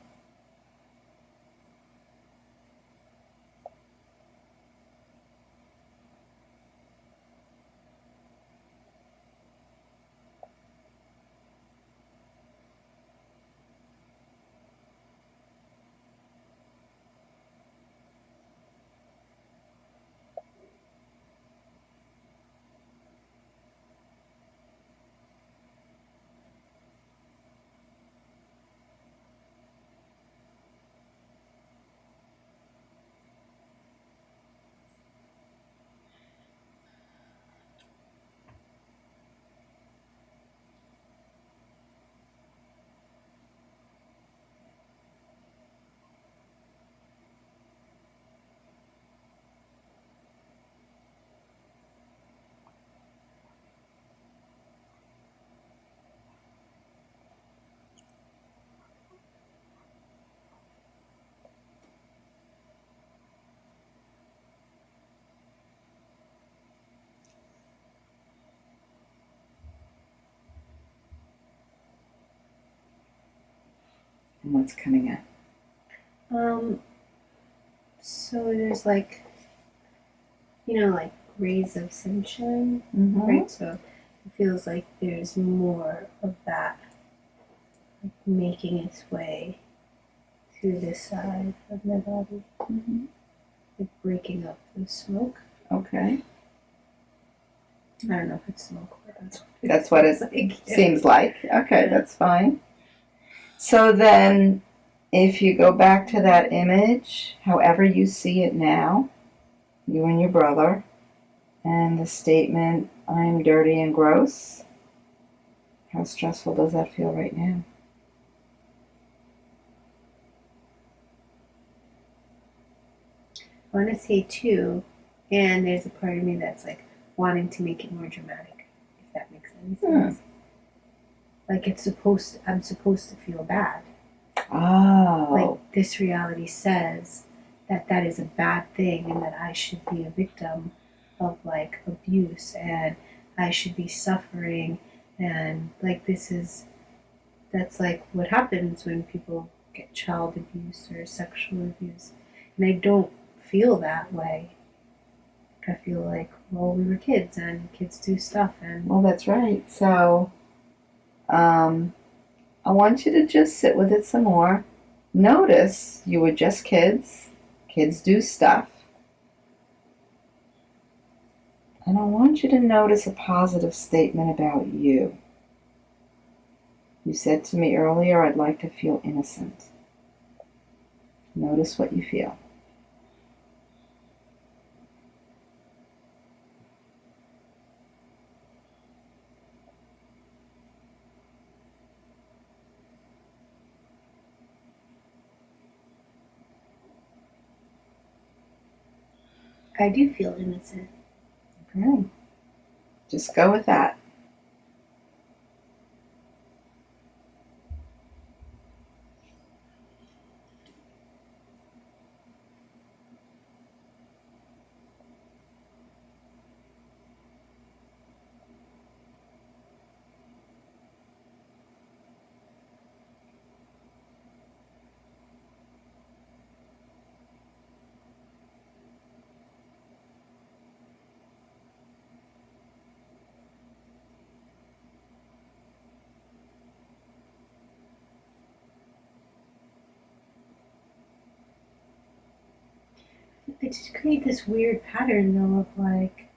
And what's coming up? So there's like, like rays of sunshine, Mm-hmm. right? So it feels like there's more of that, like making its way through this side of my body, Mm-hmm. like breaking up the smoke. Okay. I don't know if it's smoke, but That's what it like. seems like. Okay, that's fine. So then, if you go back to that image, however you see it now, you and your brother, and the statement, I'm dirty and gross, how stressful does that feel right now? I want to say two, and there's a part of me that's like wanting to make it more dramatic, if that makes any sense. Like I'm supposed to feel bad. Oh. Like this reality says that that is a bad thing and that I should be a victim of like abuse and I should be suffering, and like that's like what happens when people get child abuse or sexual abuse. And I don't feel that way. I feel like, well, we were kids and kids do stuff, and Well, that's right. So, I want you to just sit with it some more. Notice you were just kids. Kids do stuff. And I want you to notice a positive statement about you. You said to me earlier, I'd like to feel innocent. Notice what you feel. I do feel innocent. Okay. Just go with that. They just create this weird pattern though of like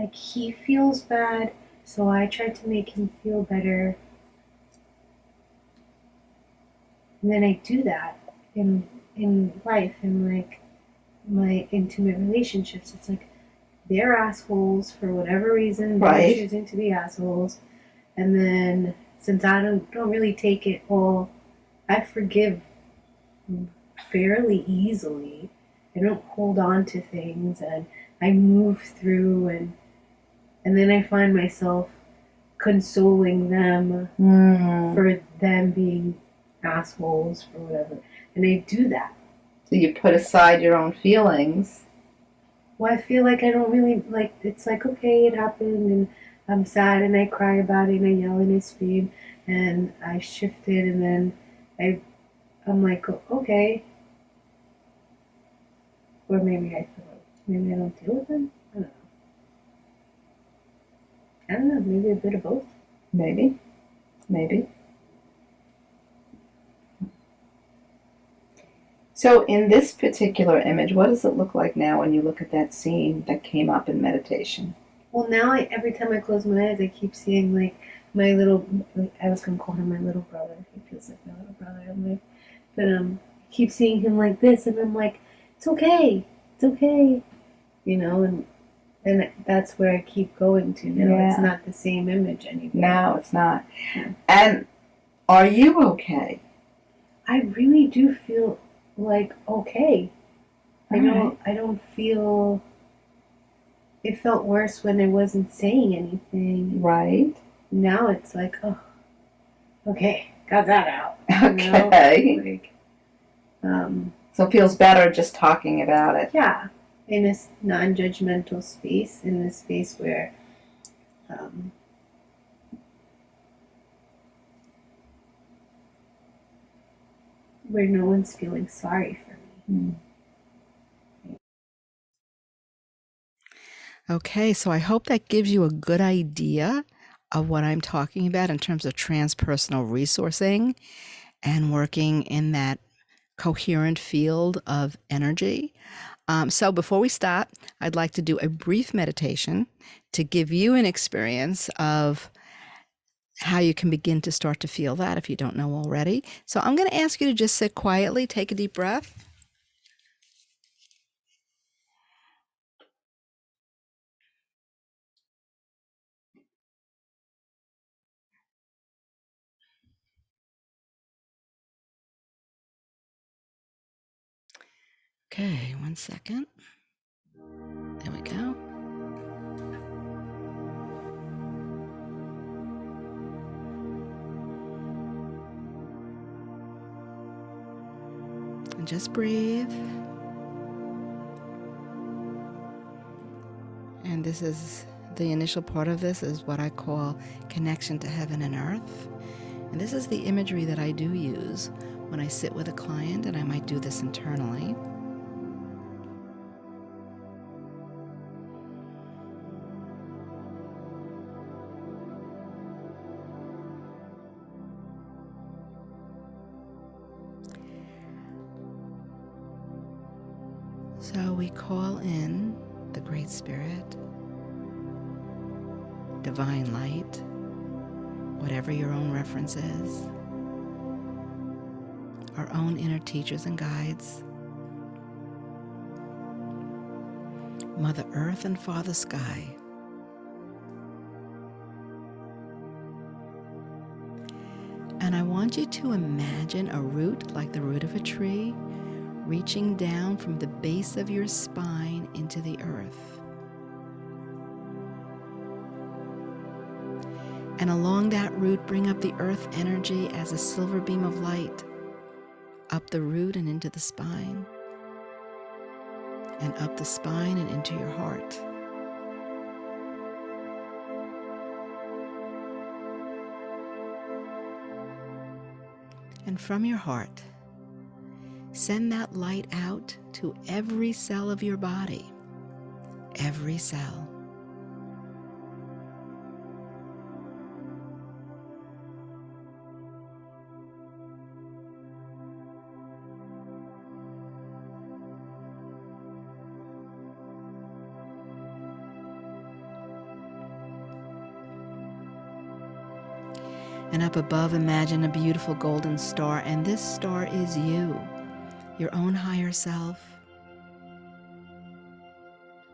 like he feels bad, so I try to make him feel better. And then I do that in life, in like my intimate relationships. It's like they're assholes for whatever reason. They're Right. choosing to be assholes. And then since I don't really take it all, I forgive fairly easily. I don't hold on to things, and I move through, and then I find myself consoling them for them being assholes for whatever. And I do that. So you put aside your own feelings. Well, I feel like I don't really, like, it's like, okay, it happened, and I'm sad, and I cry about it, and I yell, and I scream, and I shift it, and then I'm like, okay. Or maybe I feel like, maybe I don't deal with them? I don't know, maybe a bit of both. Maybe. So in this particular image, what does it look like now when you look at that scene that came up in meditation? Well, now every time I close my eyes, I keep seeing like my little. I was gonna call him my little brother. He feels like my little brother. I'm like, but I keep seeing him like this, and I'm like, it's okay, and that's where I keep going to now. Yeah. It's not the same image anymore. No, it's not. Yeah. And are you okay? I really do feel like okay. I don't feel. It felt worse when I wasn't saying anything. Right. Now it's like, oh, okay, got that out. Okay. So it feels better just talking about it. Yeah, in a non-judgmental space, in a space where no one's feeling sorry for me. Okay, so I hope that gives you a good idea of what I'm talking about in terms of transpersonal resourcing and working in that coherent field of energy. So before we start, I'd like to do a brief meditation to give you an experience of how you can begin to start to feel that if you don't know already. So I'm going to ask you to just sit quietly, take a deep breath. Okay, 1 second. There we go. And just breathe. And this is the initial part of this is what I call connection to heaven and earth. And this is the imagery that I do use when I sit with a client, and I might do this internally. So we call in the Great Spirit, divine light, whatever your own reference is, our own inner teachers and guides, Mother Earth and Father Sky. And I want you to imagine a root like the root of a tree reaching down from the base of your spine into the earth. And along that root, bring up the earth energy as a silver beam of light up the root and into the spine, and up the spine and into your heart. And from your heart, send that light out to every cell of your body, every cell. And up above, imagine a beautiful golden star, and this star is you, your own higher self,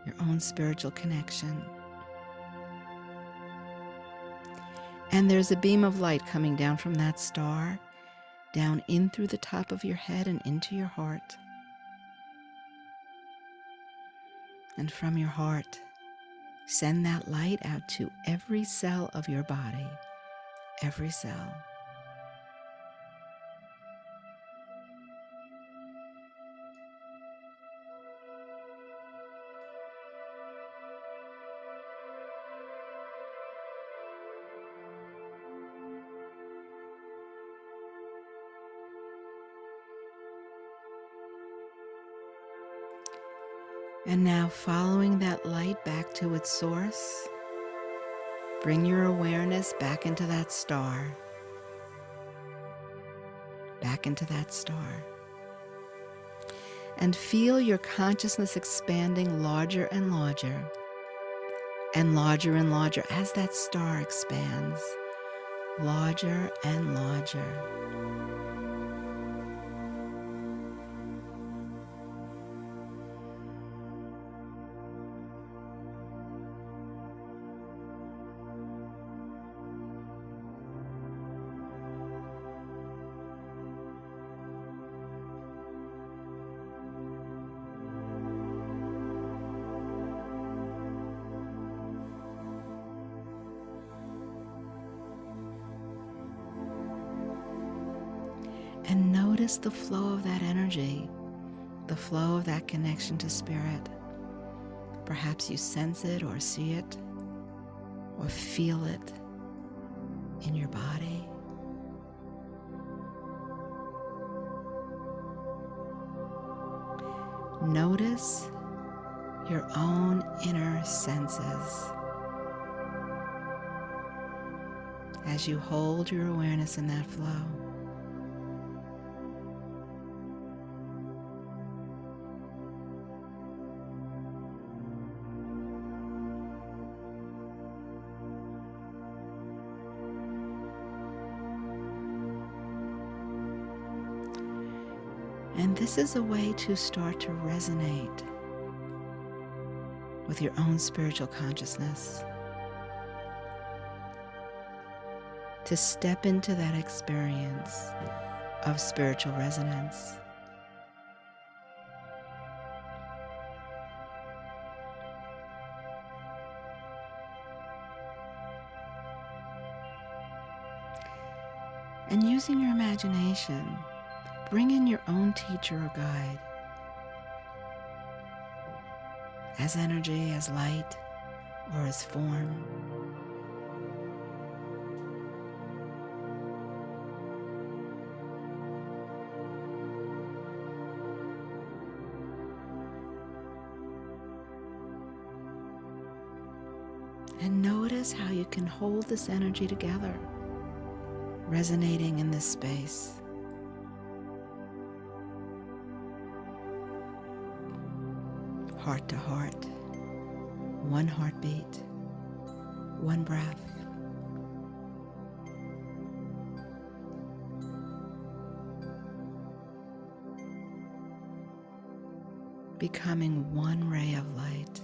your own spiritual connection. And there's a beam of light coming down from that star, down in through the top of your head and into your heart. And from your heart, send that light out to every cell of your body, every cell. And now, following that light back to its source, bring your awareness back into that star, back into that star. And feel your consciousness expanding larger and larger, and larger and larger as that star expands, larger and larger. And notice the flow of that energy, the flow of that connection to spirit. Perhaps you sense it or see it or feel it in your body. Notice your own inner senses as you hold your awareness in that flow. And this is a way to start to resonate with your own spiritual consciousness, to step into that experience of spiritual resonance. And using your imagination, bring in your own teacher or guide, as energy, as light, or as form. And notice how you can hold this energy together, resonating in this space. Heart to heart, one heartbeat, one breath. Becoming one ray of light.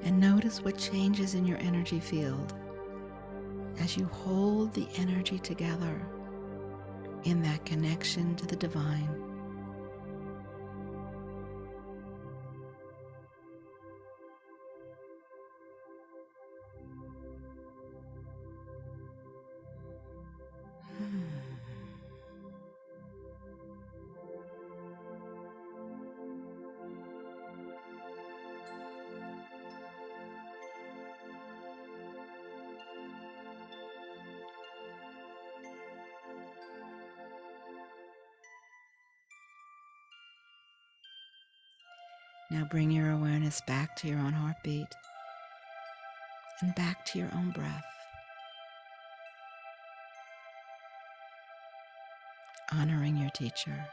And notice what changes in your energy field as you hold the energy together in that connection to the divine. Now bring your awareness back to your own heartbeat and back to your own breath. Honoring your teacher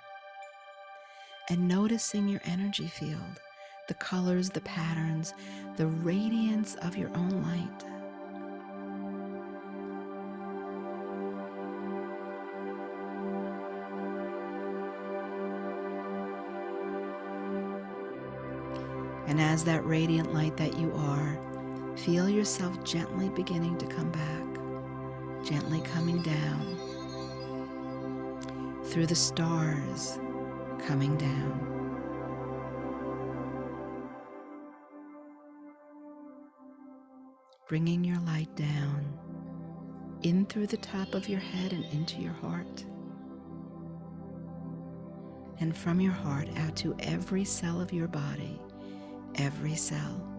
and noticing your energy field, the colors, the patterns, the radiance of your own light. And as that radiant light that you are, feel yourself gently beginning to come back, gently coming down through the stars, coming down. Bringing your light down, in through the top of your head and into your heart. And from your heart out to every cell of your body, every cell.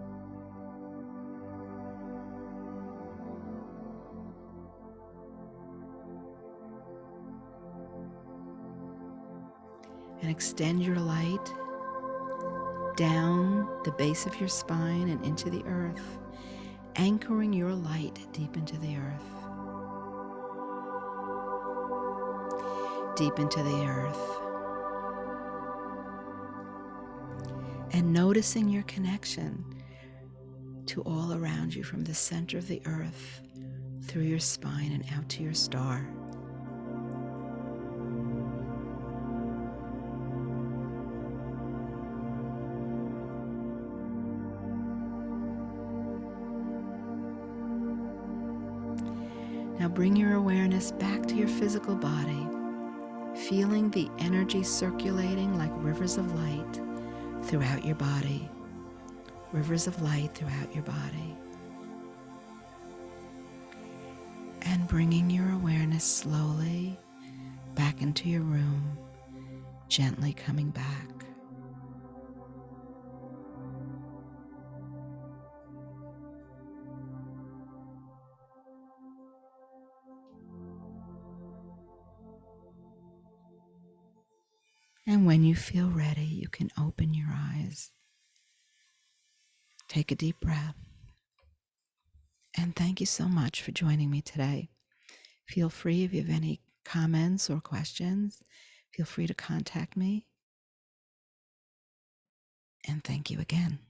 And extend your light down the base of your spine and into the earth, anchoring your light deep into the earth. Deep into the earth. And noticing your connection to all around you from the center of the earth, through your spine and out to your star. Now bring your awareness back to your physical body, feeling the energy circulating like rivers of light throughout your body. Rivers of light throughout your body. And bringing your awareness slowly back into your room, gently coming back. And when you feel ready, you can open your eyes. Take a deep breath. And thank you so much for joining me today. Feel free, if you have any comments or questions, feel free to contact me. And thank you again.